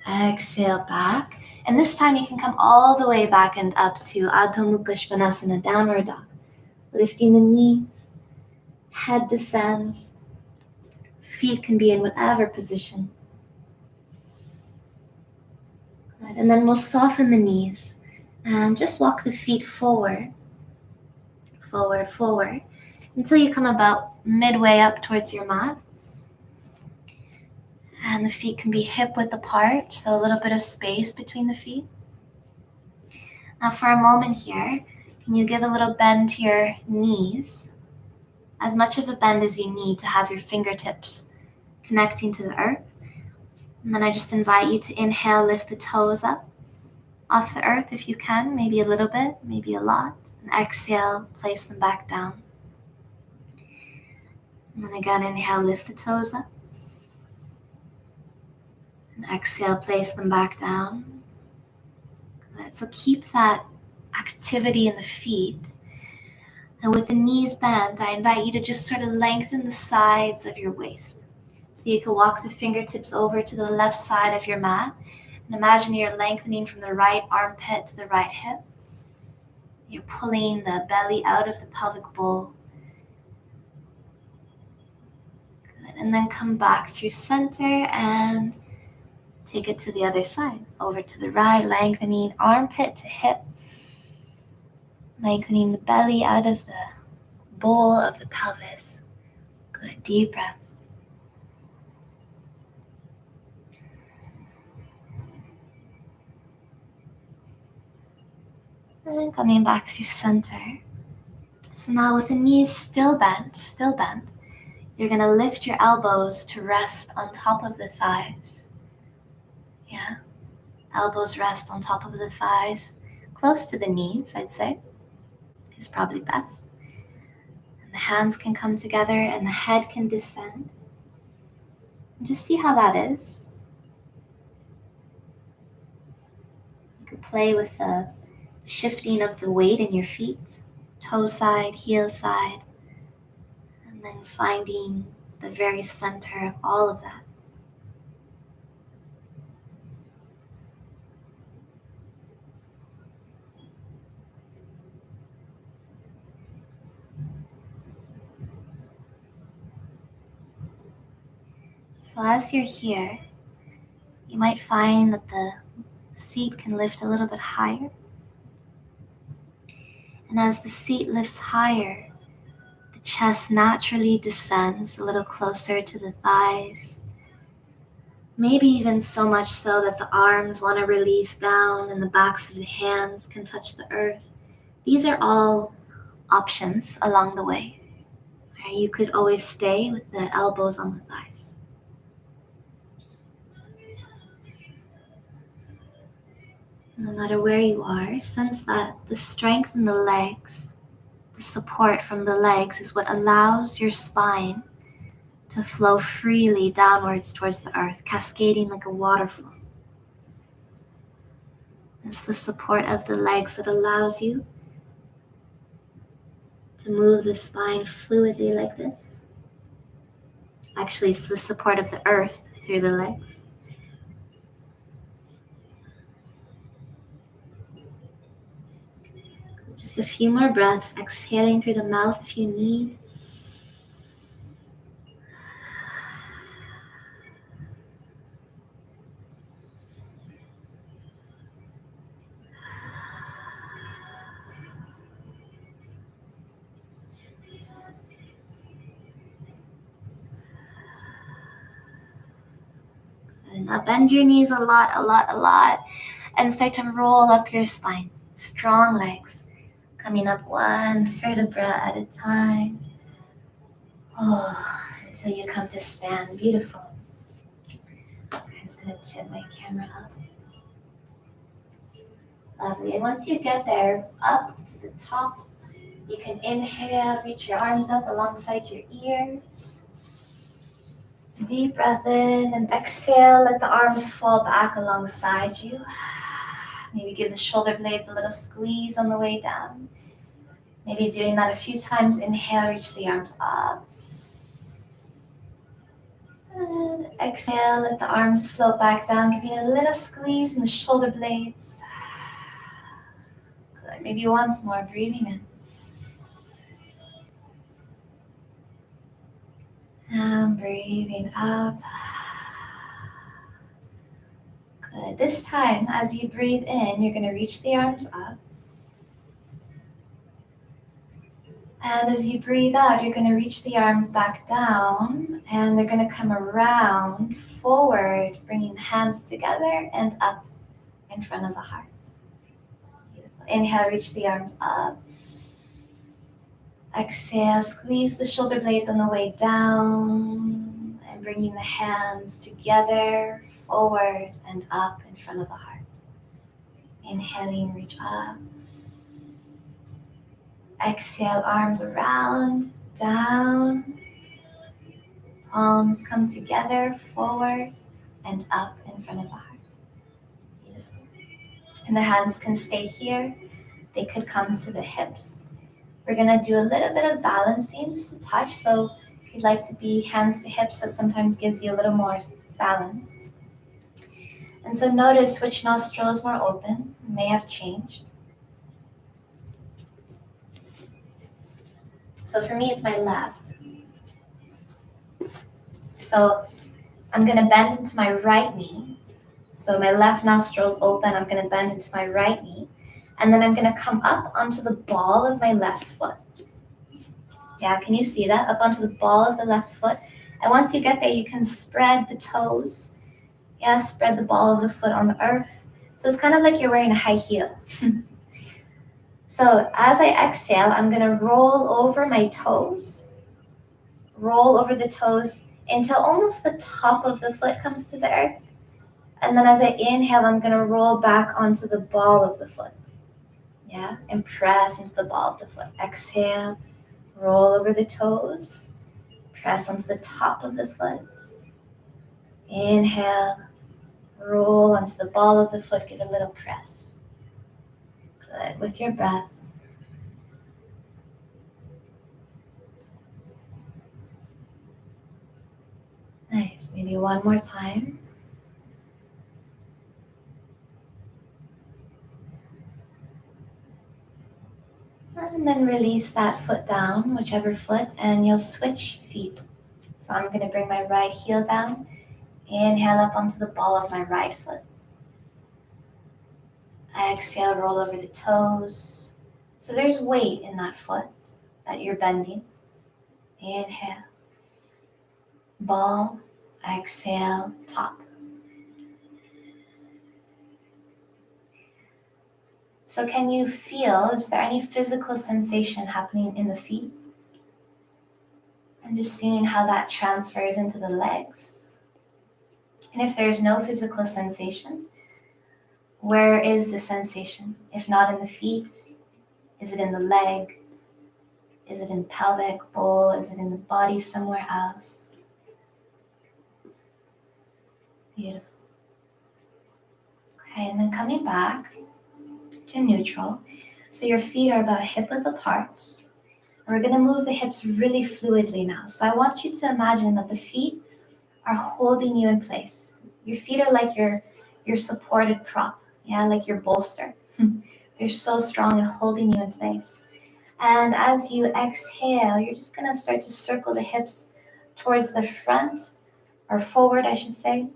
Exhale, back. And this time you can come all the way back and up to Adho Mukha Svanasana, downward dog. Lifting the knees, head descends, feet can be in whatever position. Good. And then we'll soften the knees and just walk the feet forward, forward, forward, until you come about midway up towards your mat. And the feet can be hip-width apart, so a little bit of space between the feet. Now for a moment here, can you give a little bend to your knees? As much of a bend as you need to have your fingertips connecting to the earth. And then I just invite you to inhale, lift the toes up off the earth if you can, maybe a little bit, maybe a lot. And exhale, place them back down. And then again, inhale, lift the toes up. And exhale, place them back down. Good. So keep that activity in the feet. And with the knees bent, I invite you to just sort of lengthen the sides of your waist. So you can walk the fingertips over to the left side of your mat. And imagine you're lengthening from the right armpit to the right hip. You're pulling the belly out of the pelvic bowl. Good. And then come back through center and take it to the other side. Over to the right, lengthening armpit to hip. Lengthening the belly out of the bowl of the pelvis. Good. Deep breaths. And coming back through center. So now with the knees still bent, you're going to lift your elbows to rest on top of the thighs. Yeah, elbows rest on top of the thighs, close to the knees, I'd say, is probably best. And the hands can come together and the head can descend. And just see how that is. You could play with the shifting of the weight in your feet, toe side, heel side, and then finding the very center of all of that. So as you're here, you might find that the seat can lift a little bit higher. And as the seat lifts higher, the chest naturally descends a little closer to the thighs. Maybe even so much so that the arms want to release down and the backs of the hands can touch the earth. These are all options along the way. Right? You could always stay with the elbows on the thighs. No matter where you are, sense that the strength in the legs, the support from the legs is what allows your spine to flow freely downwards towards the earth, cascading like a waterfall. It's the support of the legs that allows you to move the spine fluidly like this. Actually, it's the support of the earth through the legs. Just a few more breaths, exhaling through the mouth if you need. And now bend your knees a lot, and start to roll up your spine. Strong legs, coming up one vertebra at a time. Until you come to stand. Beautiful. I'm just going to tip my camera up. Lovely. And once you get there, up to the top, you can inhale, reach your arms up alongside your ears. Deep breath in and exhale, let the arms fall back alongside you. Maybe give the shoulder blades a little squeeze on the way down. Maybe doing that a few times. Inhale, reach the arms up. And exhale, let the arms float back down, giving a little squeeze in the shoulder blades. Good. Maybe once more, breathing in. Breathing out. Good. This time, as you breathe in, you're going to reach the arms up. And as you breathe out, you're going to reach the arms back down, and they're going to come around, forward, bringing the hands together and up in front of the heart. Beautiful. Inhale, reach the arms up. Exhale, squeeze the shoulder blades on the way down, and bringing the hands together, forward and up in front of the heart. Inhaling, reach up. Exhale, arms around, down. Palms come together, forward and up in front of the heart. Beautiful. And the hands can stay here. They could come to the hips. We're going to do a little bit of balancing, just a touch. So if you'd like to be hands to hips, that sometimes gives you a little more balance. And so notice which nostril is more open. It may have changed. So for me, it's my left. So I'm going to bend into my right knee. So my left nostril is open. I'm going to bend into my right knee. And then I'm going to come up onto the ball of my left foot. Yeah, can you see that? Up onto the ball of the left foot. And once you get there, you can spread the toes. Yeah, spread the ball of the foot on the earth. So it's kind of like you're wearing a high heel. So as I exhale, I'm going to roll over my toes. Roll over the toes until almost the top of the foot comes to the earth. And then as I inhale, I'm going to roll back onto the ball of the foot. Yeah, and press into the ball of the foot. Exhale, roll over the toes. Press onto the top of the foot. Inhale, roll onto the ball of the foot. Give a little press. Good. With your breath. Nice. Maybe one more time. And then release that foot down, whichever foot, and you'll switch feet. So I'm going to bring my right heel down. Inhale up onto the ball of my right foot. Exhale, roll over the toes. So there's weight in that foot that you're bending. Inhale. Ball. Exhale, top. So can you feel, is there any physical sensation happening in the feet? And just seeing how that transfers into the legs. And if there's no physical sensation, where is the sensation? If not in the feet, is it in the leg? Is it in the pelvic bowl? Is it in the body somewhere else? Beautiful. Okay, and then coming back to neutral. So your feet are about hip width apart. We're going to move the hips really fluidly now. So I want you to imagine that the feet are holding you in place. Your feet are like your supported prop, yeah, like your bolster. They're so strong and holding you in place. And as you exhale, you're just going to start to circle the hips towards the front, or forward, I should say.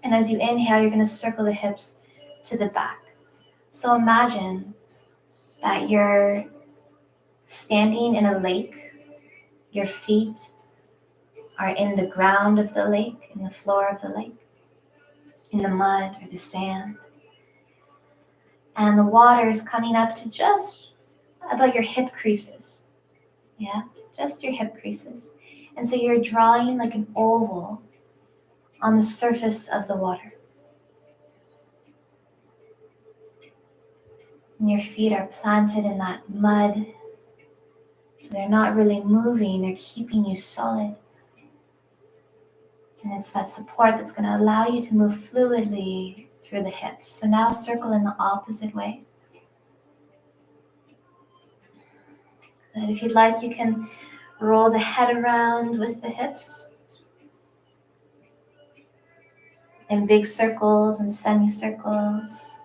And as you inhale, you're going to circle the hips to the back. So imagine that you're standing in a lake. Your feet are in the ground of the lake, in the floor of the lake, in the mud or the sand. And the water is coming up to just about your hip creases. Yeah, just your hip creases. And so you're drawing like an oval on the surface of the water. And your feet are planted in that mud. So they're not really moving, they're keeping you solid. And it's that support that's going to allow you to move fluidly through the hips. So now circle in the opposite way. Good. If you'd like, you can roll the head around with the hips in big circles and semicircles.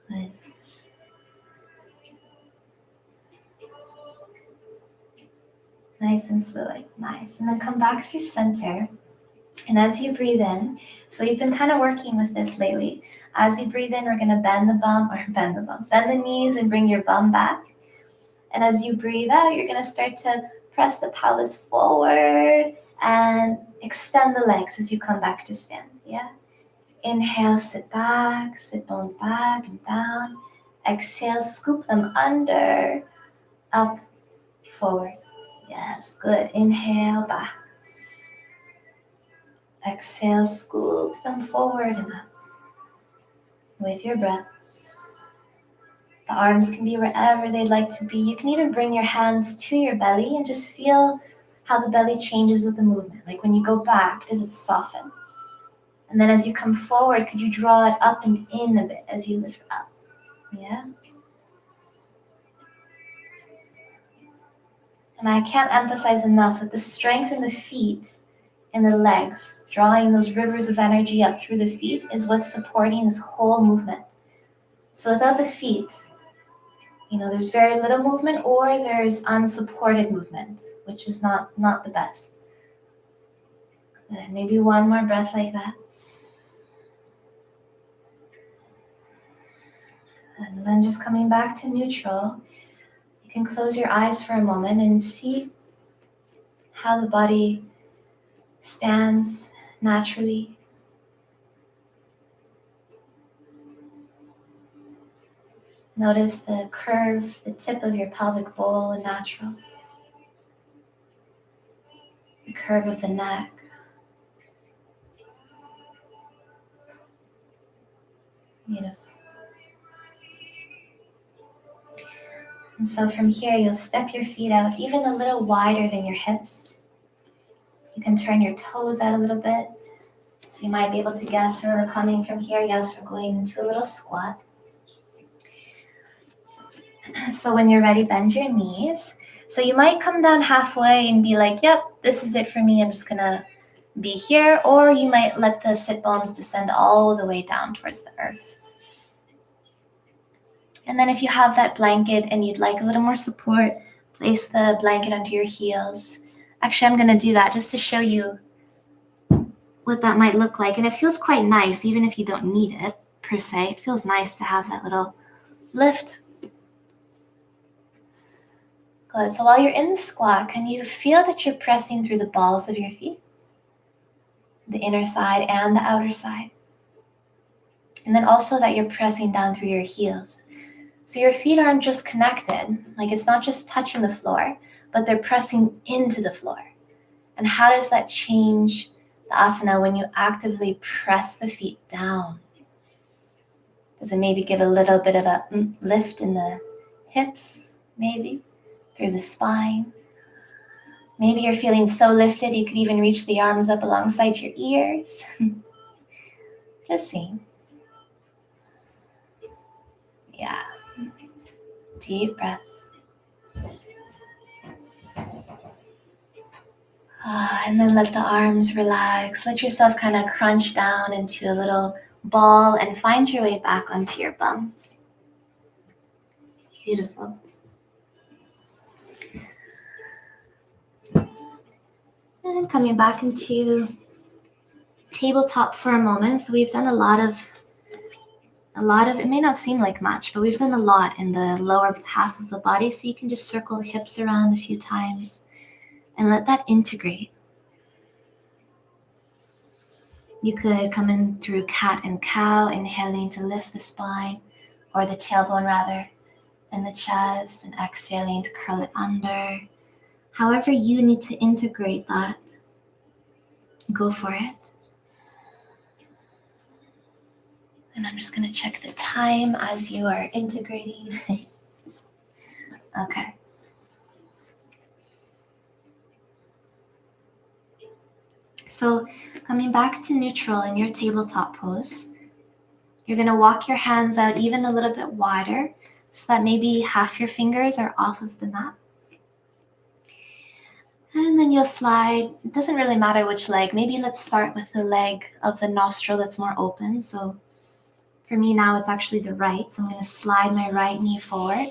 Good. Nice and fluid. Nice. And then come back through center. And as you breathe in, so you've been kind of working with this lately. As you breathe in, we're going to bend the knees and bring your bum back. And as you breathe out, you're going to start to press the pelvis forward and extend the legs as you come back to stand. Yeah. Inhale, sit back, sit bones back and down. Exhale, scoop them under, up, forward. Yes, good. Inhale, back. Exhale, scoop them forward and up with your breaths. The arms can be wherever they'd like to be. You can even bring your hands to your belly and just feel how the belly changes with the movement. Like when you go back, does it soften? And then as you come forward, could you draw it up and in a bit as you lift up? Yeah. And I can't emphasize enough that the strength in the feet and the legs, drawing those rivers of energy up through the feet, is what's supporting this whole movement. So without the feet, there's very little movement, or there's unsupported movement, which is not the best. And maybe one more breath like that. And then just coming back to neutral, you can close your eyes for a moment and see how the body stands naturally. Notice the curve, the tip of your pelvic bowl and natural. The curve of the neck. Beautiful. And so from here, you'll step your feet out even a little wider than your hips. You can turn your toes out a little bit. So you might be able to guess where we're coming from here. Yes, we're going into a little squat. So when you're ready, bend your knees. So you might come down halfway and be like, yep, this is it for me. I'm just going to be here. Or you might let the sit bones descend all the way down towards the earth. And then if you have that blanket and you'd like a little more support, place the blanket under your heels. Actually, I'm going to do that just to show you what that might look like. And it feels quite nice, even if you don't need it per se. It feels nice to have that little lift. Good. So while you're in the squat, can you feel that you're pressing through the balls of your feet? The inner side and the outer side. And then also that you're pressing down through your heels. So your feet aren't just connected, like it's not just touching the floor, but they're pressing into the floor. And how does that change the asana when you actively press the feet down? Does it maybe give a little bit of a lift in the hips, maybe through the spine? Maybe you're feeling so lifted you could even reach the arms up alongside your ears. Just seeing. Yeah. Deep breaths. And then let the arms relax. Let yourself kind of crunch down into a little ball and find your way back onto your bum. Beautiful. And coming back into tabletop for a moment. So we've done a lot of, it may not seem like much, but we've done a lot in the lower half of the body. So you can just circle the hips around a few times and let that integrate. You could come in through cat and cow, inhaling to lift the spine, or the tailbone rather, and the chest, and exhaling to curl it under. However you need to integrate that, go for it. And I'm just going to check the time as you are integrating. Okay. So coming back to neutral in your tabletop pose, you're going to walk your hands out even a little bit wider so that maybe half your fingers are off of the mat. And then you'll slide. It doesn't really matter which leg. Maybe let's start with the leg of the nostril that's more open. So for me now, it's actually the right. So I'm going to slide my right knee forward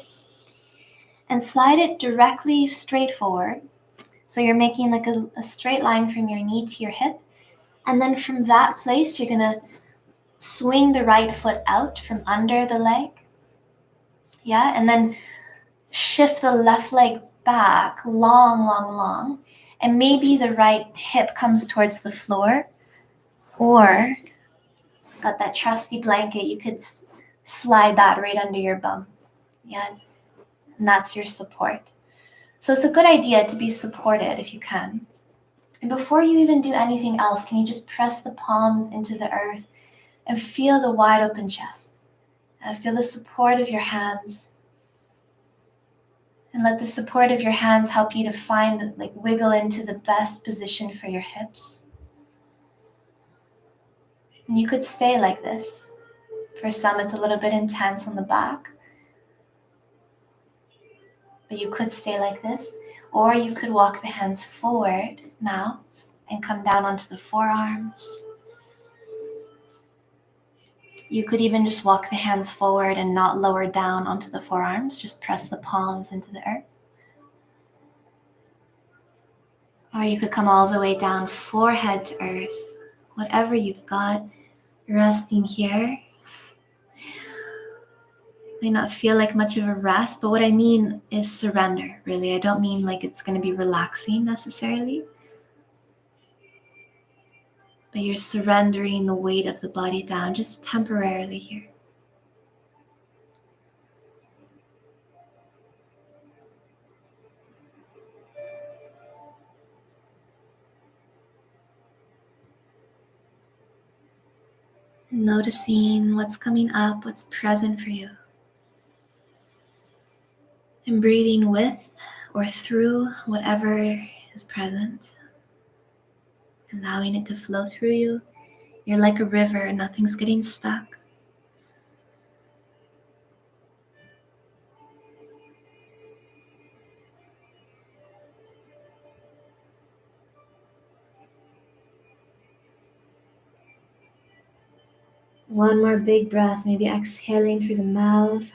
and slide it directly straight forward So you're making like a straight line from your knee to your hip. And then from that place, you're gonna swing the right foot out from under the leg. Yeah, and then shift the left leg back, long. And maybe the right hip comes towards the floor. Or, got that trusty blanket, you could slide that right under your bum. Yeah, and that's your support. So it's a good idea to be supported if you can. And before you even do anything else, can you just press the palms into the earth and feel the wide open chest? Feel the support of your hands. And let the support of your hands help you to find, like, wiggle into the best position for your hips. And you could stay like this. For some, it's a little bit intense on the back. But you could stay like this. Or you could walk the hands forward now and come down onto the forearms. You could even just walk the hands forward and not lower down onto the forearms. Just press the palms into the earth. Or you could come all the way down, forehead to earth. Whatever you've got, resting here. May not feel like much of a rest, but what I mean is surrender, really. I don't mean like it's going to be relaxing necessarily. But you're surrendering the weight of the body down just temporarily here. Noticing what's coming up, what's present for you. And breathing with or through whatever is present. Allowing it to flow through you. You're like a river, nothing's getting stuck. One more big breath, maybe exhaling through the mouth.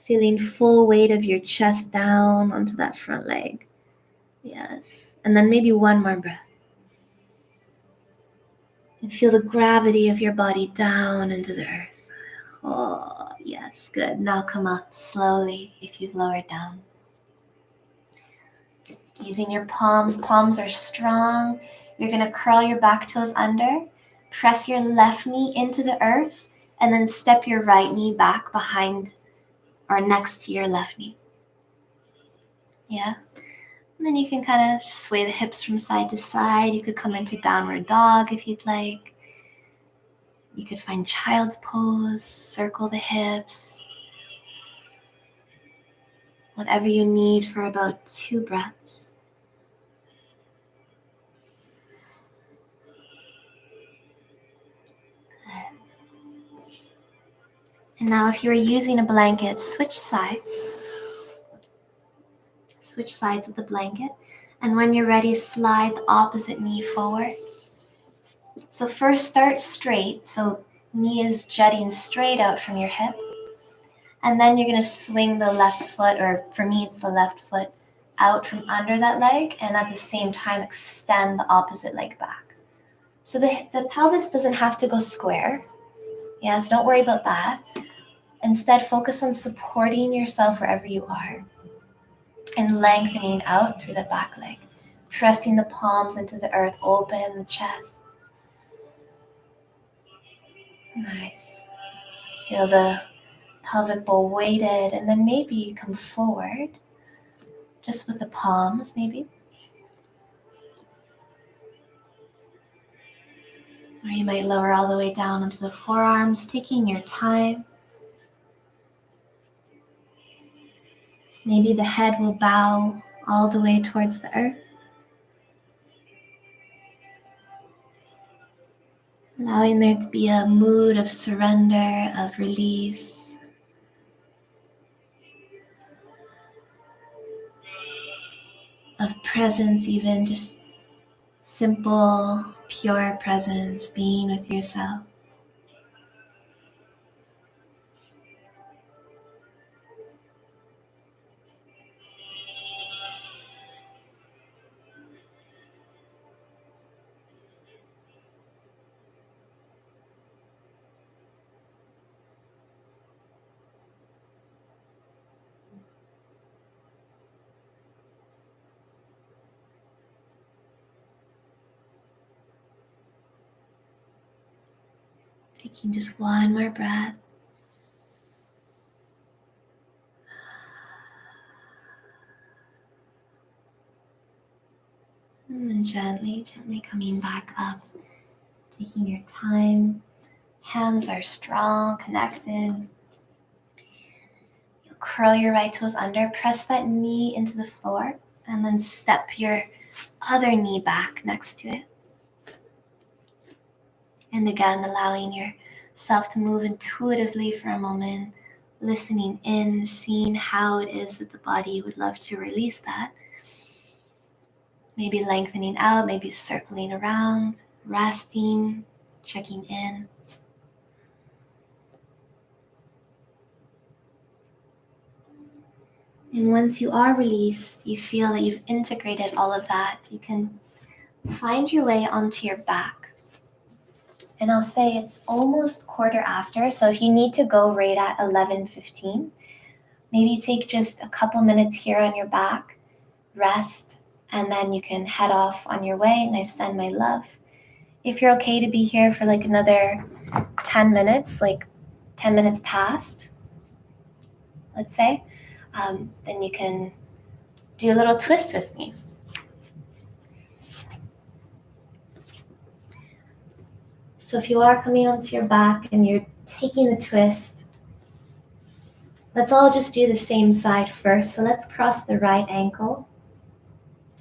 Feeling full weight of your chest down onto that front leg. Yes. And then maybe one more breath. And feel the gravity of your body down into the earth. Oh, yes, good. Now come up slowly if you've lowered down. Using your palms. Palms are strong. You're going to curl your back toes under. Press your left knee into the earth. And then step your right knee back behind or next to your left knee. Yeah. And then you can kind of sway the hips from side to side. You could come into downward dog if you'd like. You could find child's pose, circle the hips. Whatever you need for about 2 breaths. Good. And now if you're using a blanket, switch sides. Switch sides of the blanket. And when you're ready, slide the opposite knee forward. So first start straight. So knee is jutting straight out from your hip. And then you're going to swing the left foot, or for me it's the left foot, out from under that leg. And at the same time, extend the opposite leg back. So the pelvis doesn't have to go square. Yeah, so don't worry about that. Instead, focus on supporting yourself wherever you are. And lengthening out through the back leg. Pressing the palms into the earth, open the chest. Nice. Feel the pelvic bowl weighted, and then maybe come forward. Just with the palms, maybe. Or you might lower all the way down onto the forearms, taking your time. Maybe the head will bow all the way towards the earth. Allowing there to be a mood of surrender, of release. Of presence, even just simple, pure presence, being with yourself. Taking just one more breath. And then gently coming back up. Taking your time. Hands are strong, connected. You'll curl your right toes under, press that knee into the floor, and then step your other knee back next to it. And again, allowing yourself to move intuitively for a moment, listening in, seeing how it is that the body would love to release that. Maybe lengthening out, maybe circling around, resting, checking in. And once you are released, you feel that you've integrated all of that, you can find your way onto your back. And I'll say it's almost quarter after, so if you need to go right at 11:15, maybe take just a couple minutes here on your back, rest, and then you can head off on your way. And I send my love. If you're okay to be here for like another 10 minutes, like 10 minutes past, let's say, then you can do a little twist with me. So if you are coming onto your back and you're taking the twist, let's all just do the same side first. So let's cross the right ankle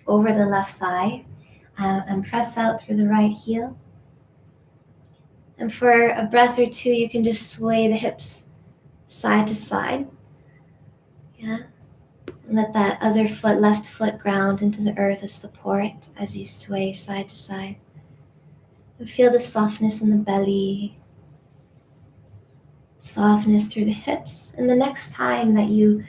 over the left thigh and press out through the right heel. And for a breath or two, you can just sway the hips side to side. Yeah. And let that other foot, left foot, ground into the earth as support as you sway side to side. And feel the softness in the belly, softness through the hips. And the next time that you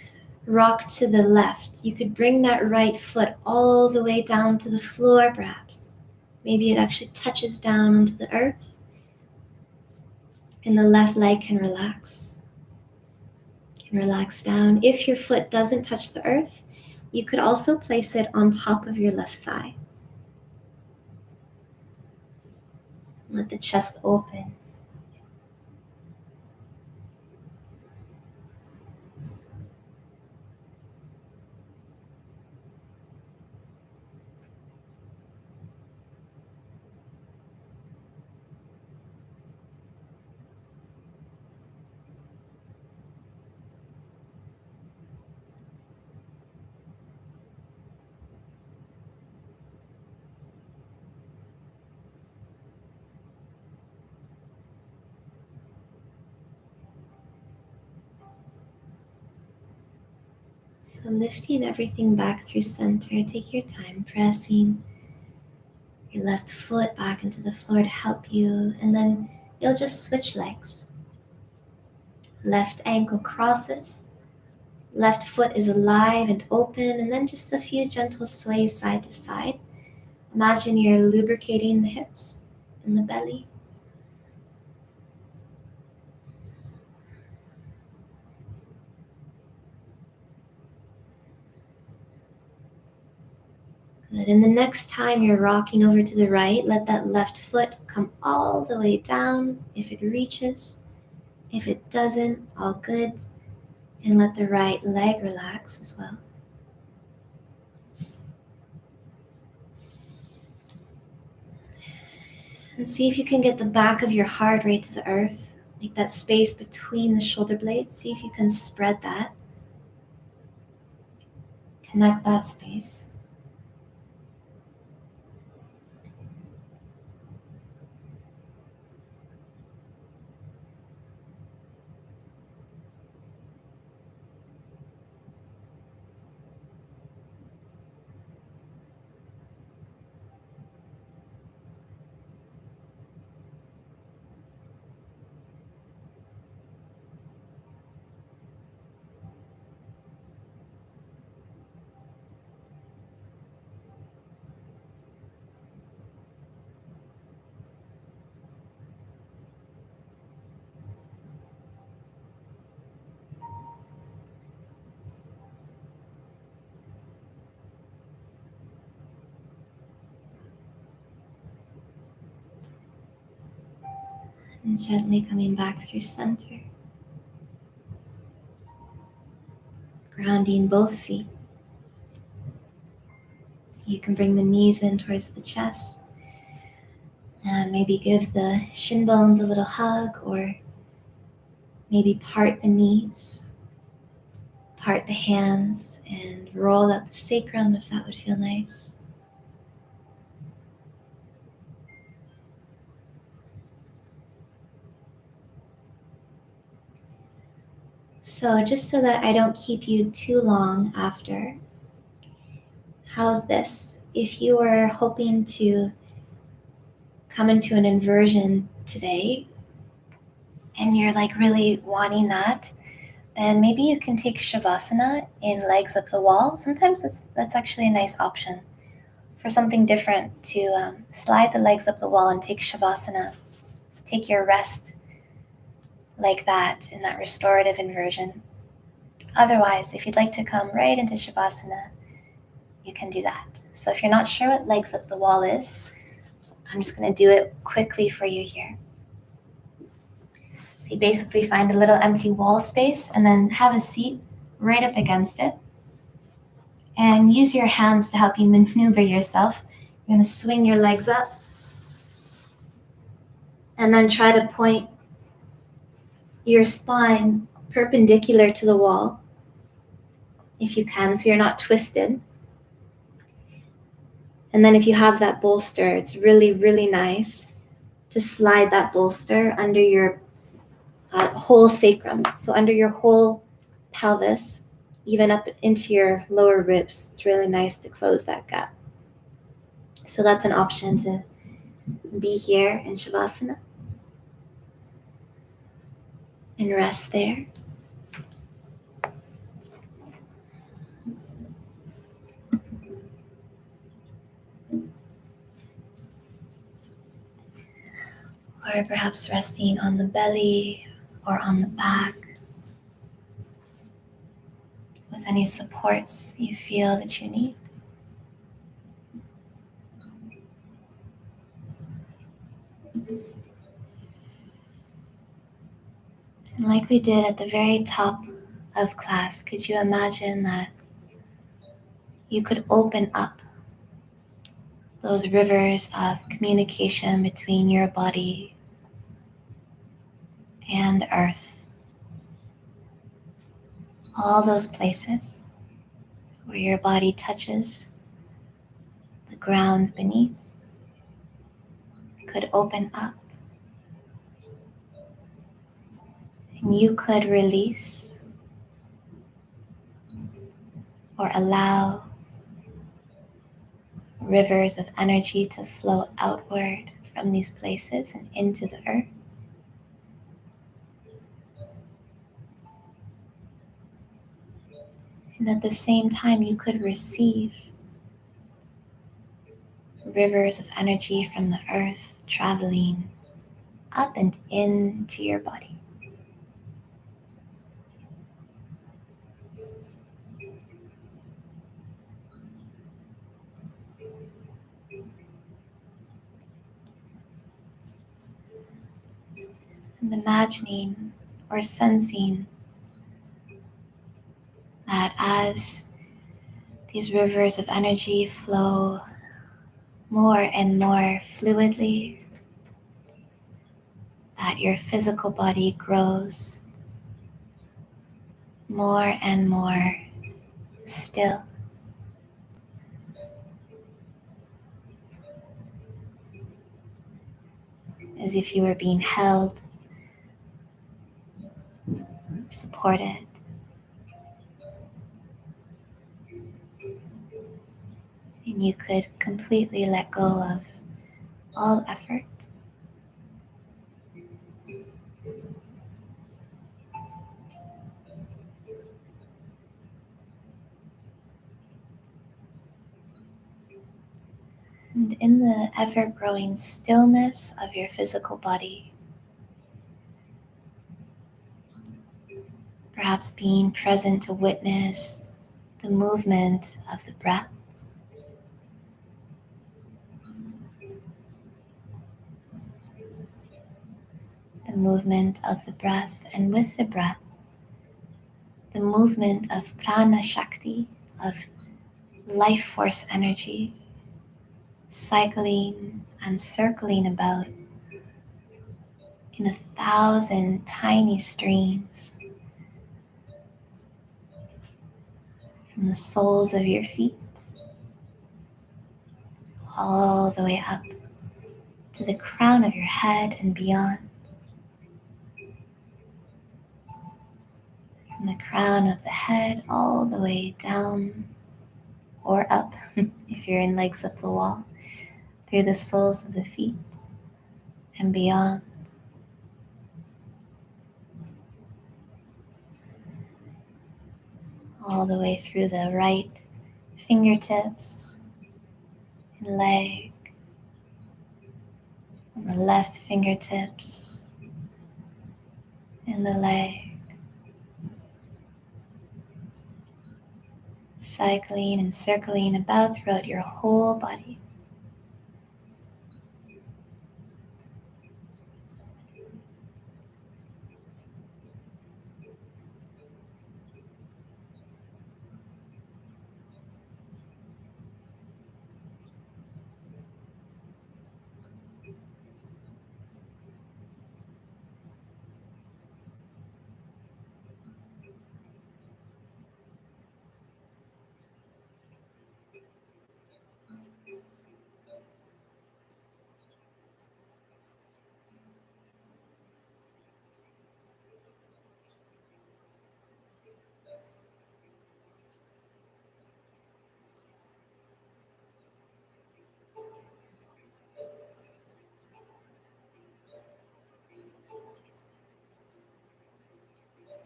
rock to the left, you could bring that right foot all the way down to the floor perhaps. Maybe it actually touches down onto the earth. And the left leg can relax. Can relax down. If your foot doesn't touch the earth, you could also place it on top of your left thigh. Let the chest open. So lifting everything back through center, take your time pressing your left foot back into the floor to help you, and then you'll just switch legs. Left ankle crosses, left foot is alive and open, and then just a few gentle sways side to side. Imagine you're lubricating the hips and the belly. Good. And the next time you're rocking over to the right, let that left foot come all the way down if it reaches. If it doesn't, all good. And let the right leg relax as well. And see if you can get the back of your heart right to the earth. Make that space between the shoulder blades. See if you can spread that. Connect that space. And gently coming back through center. Grounding both feet. You can bring the knees in towards the chest and maybe give the shin bones a little hug, or maybe part the knees, part the hands, and roll up the sacrum if that would feel nice. So just so that I don't keep you too long after, how's this? If you were hoping to come into an inversion today and you're like really wanting that, then maybe you can take Shavasana in legs up the wall. Sometimes that's actually a nice option for something different, to slide the legs up the wall and take Shavasana. Take your rest like that in that restorative inversion. Otherwise, if you'd like to come right into Shavasana, you can do that. So if you're not sure what legs up the wall is, I'm just going to do it quickly for you here. So you basically find a little empty wall space and then have a seat right up against it. And use your hands to help you maneuver yourself. You're going to swing your legs up and then try to point your spine perpendicular to the wall if you can, so you're not twisted. And then if you have that bolster, it's really, really nice to slide that bolster under your whole sacrum. So under your whole pelvis, even up into your lower ribs. It's really nice to close that gap. So that's an option to be here in Shavasana and rest there. Or perhaps resting on the belly or on the back with any supports you feel that you need. And like we did at the very top of class, could you imagine that you could open up those rivers of communication between your body and the earth? All those places where your body touches the ground beneath could open up, and you could release or allow rivers of energy to flow outward from these places and into the earth. And at the same time, you could receive rivers of energy from the earth traveling up and into your body. And imagining or sensing that as these rivers of energy flow more and more fluidly, that your physical body grows more and more still. As if you were being held, supported. And you could completely let go of all effort. And in the ever-growing stillness of your physical body, perhaps being present to witness the movement of the breath, the movement of the breath, and with the breath, the movement of prana shakti, of life force energy, cycling and circling about in 1,000 tiny streams from the soles of your feet all the way up to the crown of your head and beyond. From the crown of the head all the way down or up, if you're in legs up the wall, through the soles of the feet and beyond. All the way through the right fingertips and leg, and the left fingertips and the leg, cycling and circling about throughout your whole body.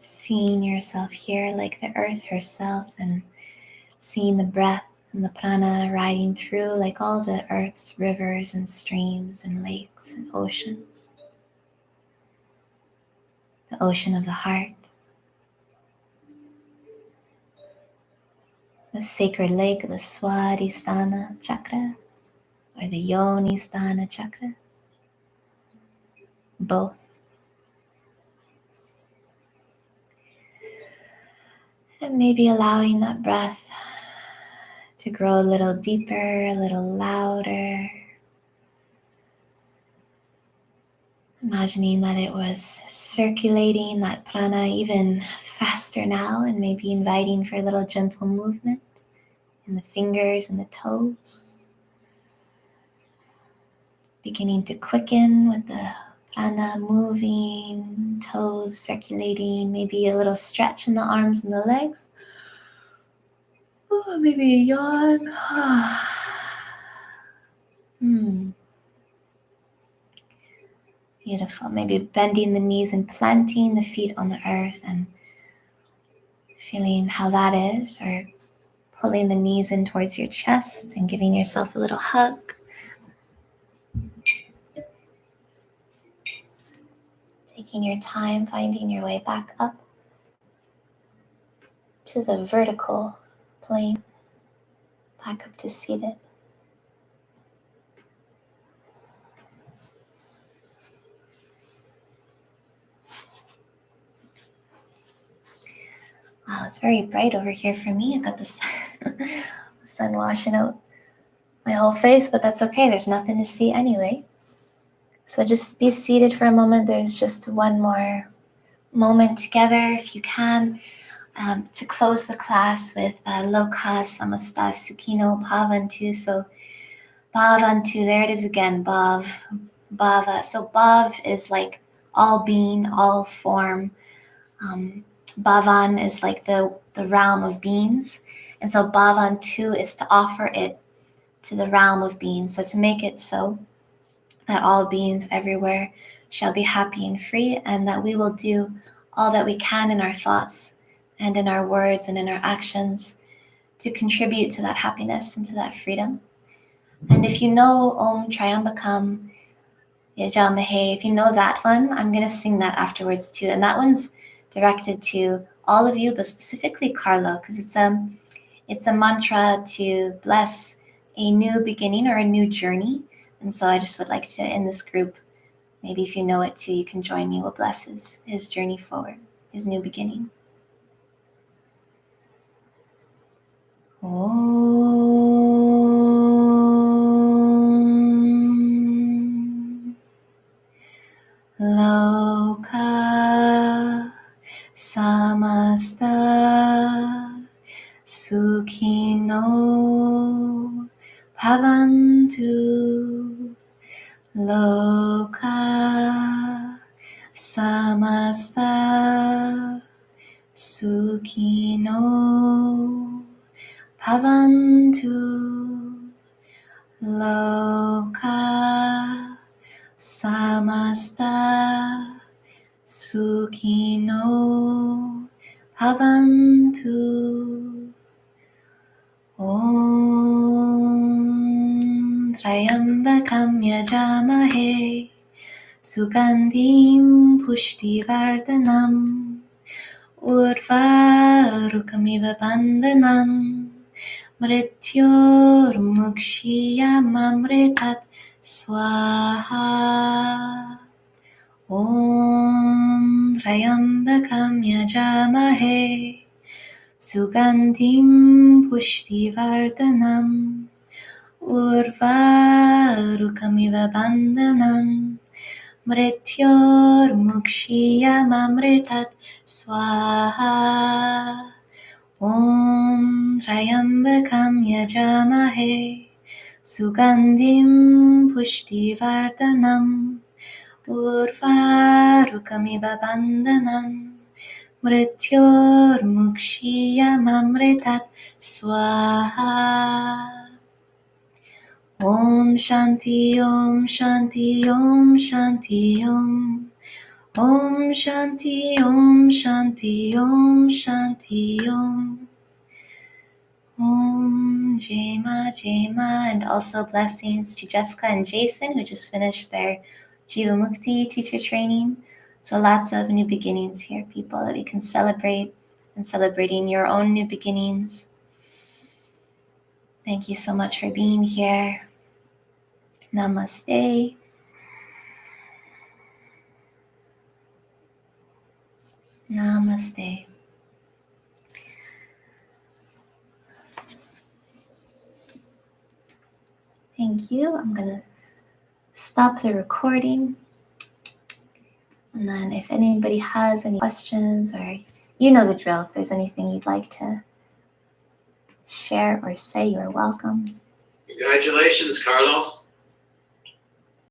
Seeing yourself here like the earth herself, and seeing the breath and the prana riding through like all the earth's rivers and streams and lakes and oceans. The ocean of the heart, the sacred lake of the Swadhisthana chakra, or the Yonisthana chakra, both. And maybe allowing that breath to grow a little deeper, a little louder. Imagining that it was circulating that prana even faster now, and maybe inviting for a little gentle movement in the fingers and the toes. Beginning to quicken with the prana moving, toes circulating, maybe a little stretch in the arms and the legs. Oh, maybe a yawn. Beautiful. Maybe bending the knees and planting the feet on the earth and feeling how that is, or pulling the knees in towards your chest and giving yourself a little hug. Taking your time, finding your way back up to the vertical plane, back up to seated. Wow, it's very bright over here for me. I got the sun washing out my whole face, but that's okay. There's nothing to see anyway. So just be seated for a moment. There's just one more moment together, if you can, to close the class with Loka Samasta Sukhino Bhavantu. So Bhavantu, there it is again, Bhava. So Bhav is like all being, all form. Bhavan is like the realm of beings. And so Bhavantu is to offer it to the realm of beings. So to make it so that all beings everywhere shall be happy and free, and that we will do all that we can in our thoughts and in our words and in our actions to contribute to that happiness and to that freedom. And if you know Om Triambakam Yajamahe, if you know that one, I'm going to sing that afterwards too. And that one's directed to all of you, but specifically Carlo, because it's a mantra to bless a new beginning or a new journey. And so I just would like to, in this group, Maybe if you know it too, you can join me. We'll bless his journey forward, his new beginning. Om Loka Samasta Sukhino Bhavantu. Loka Samasta Sukhino Bhavantu. Loka Samasta Sukhino Bhavantu. Om Trayambakam Yajamahe Sugandhim Pushtivardhanam Urvarukamiva Bandhanam Mrityurmukshiyamamritat Swaha. Om Trayambakam Yajamahe Sugandhim Pushtivardhanam Urvarukamiva Bandhanam Mrityurmukshiyamamritat Swaha. Om Trayambakam Yajamahe Sugandhim Pushtivardhanam Urvarukamiva Bandhanam Mrityurmukshiyamamritat Swaha. Om Shanti Om Shanti Om Shanti Om. Om Shanti Om Shanti Om Shanti Om. Om Jema Jema. And also blessings to Jessica and Jason, who just finished their Jiva Mukti teacher training. So lots of new beginnings here, people, that we can celebrate, and celebrating your own new beginnings. Thank you so much for being here. Namaste. Namaste. Thank you. I'm going to stop the recording. And then if anybody has any questions, or you know the drill, if there's anything you'd like to share or say, you're welcome. Congratulations, Carlo.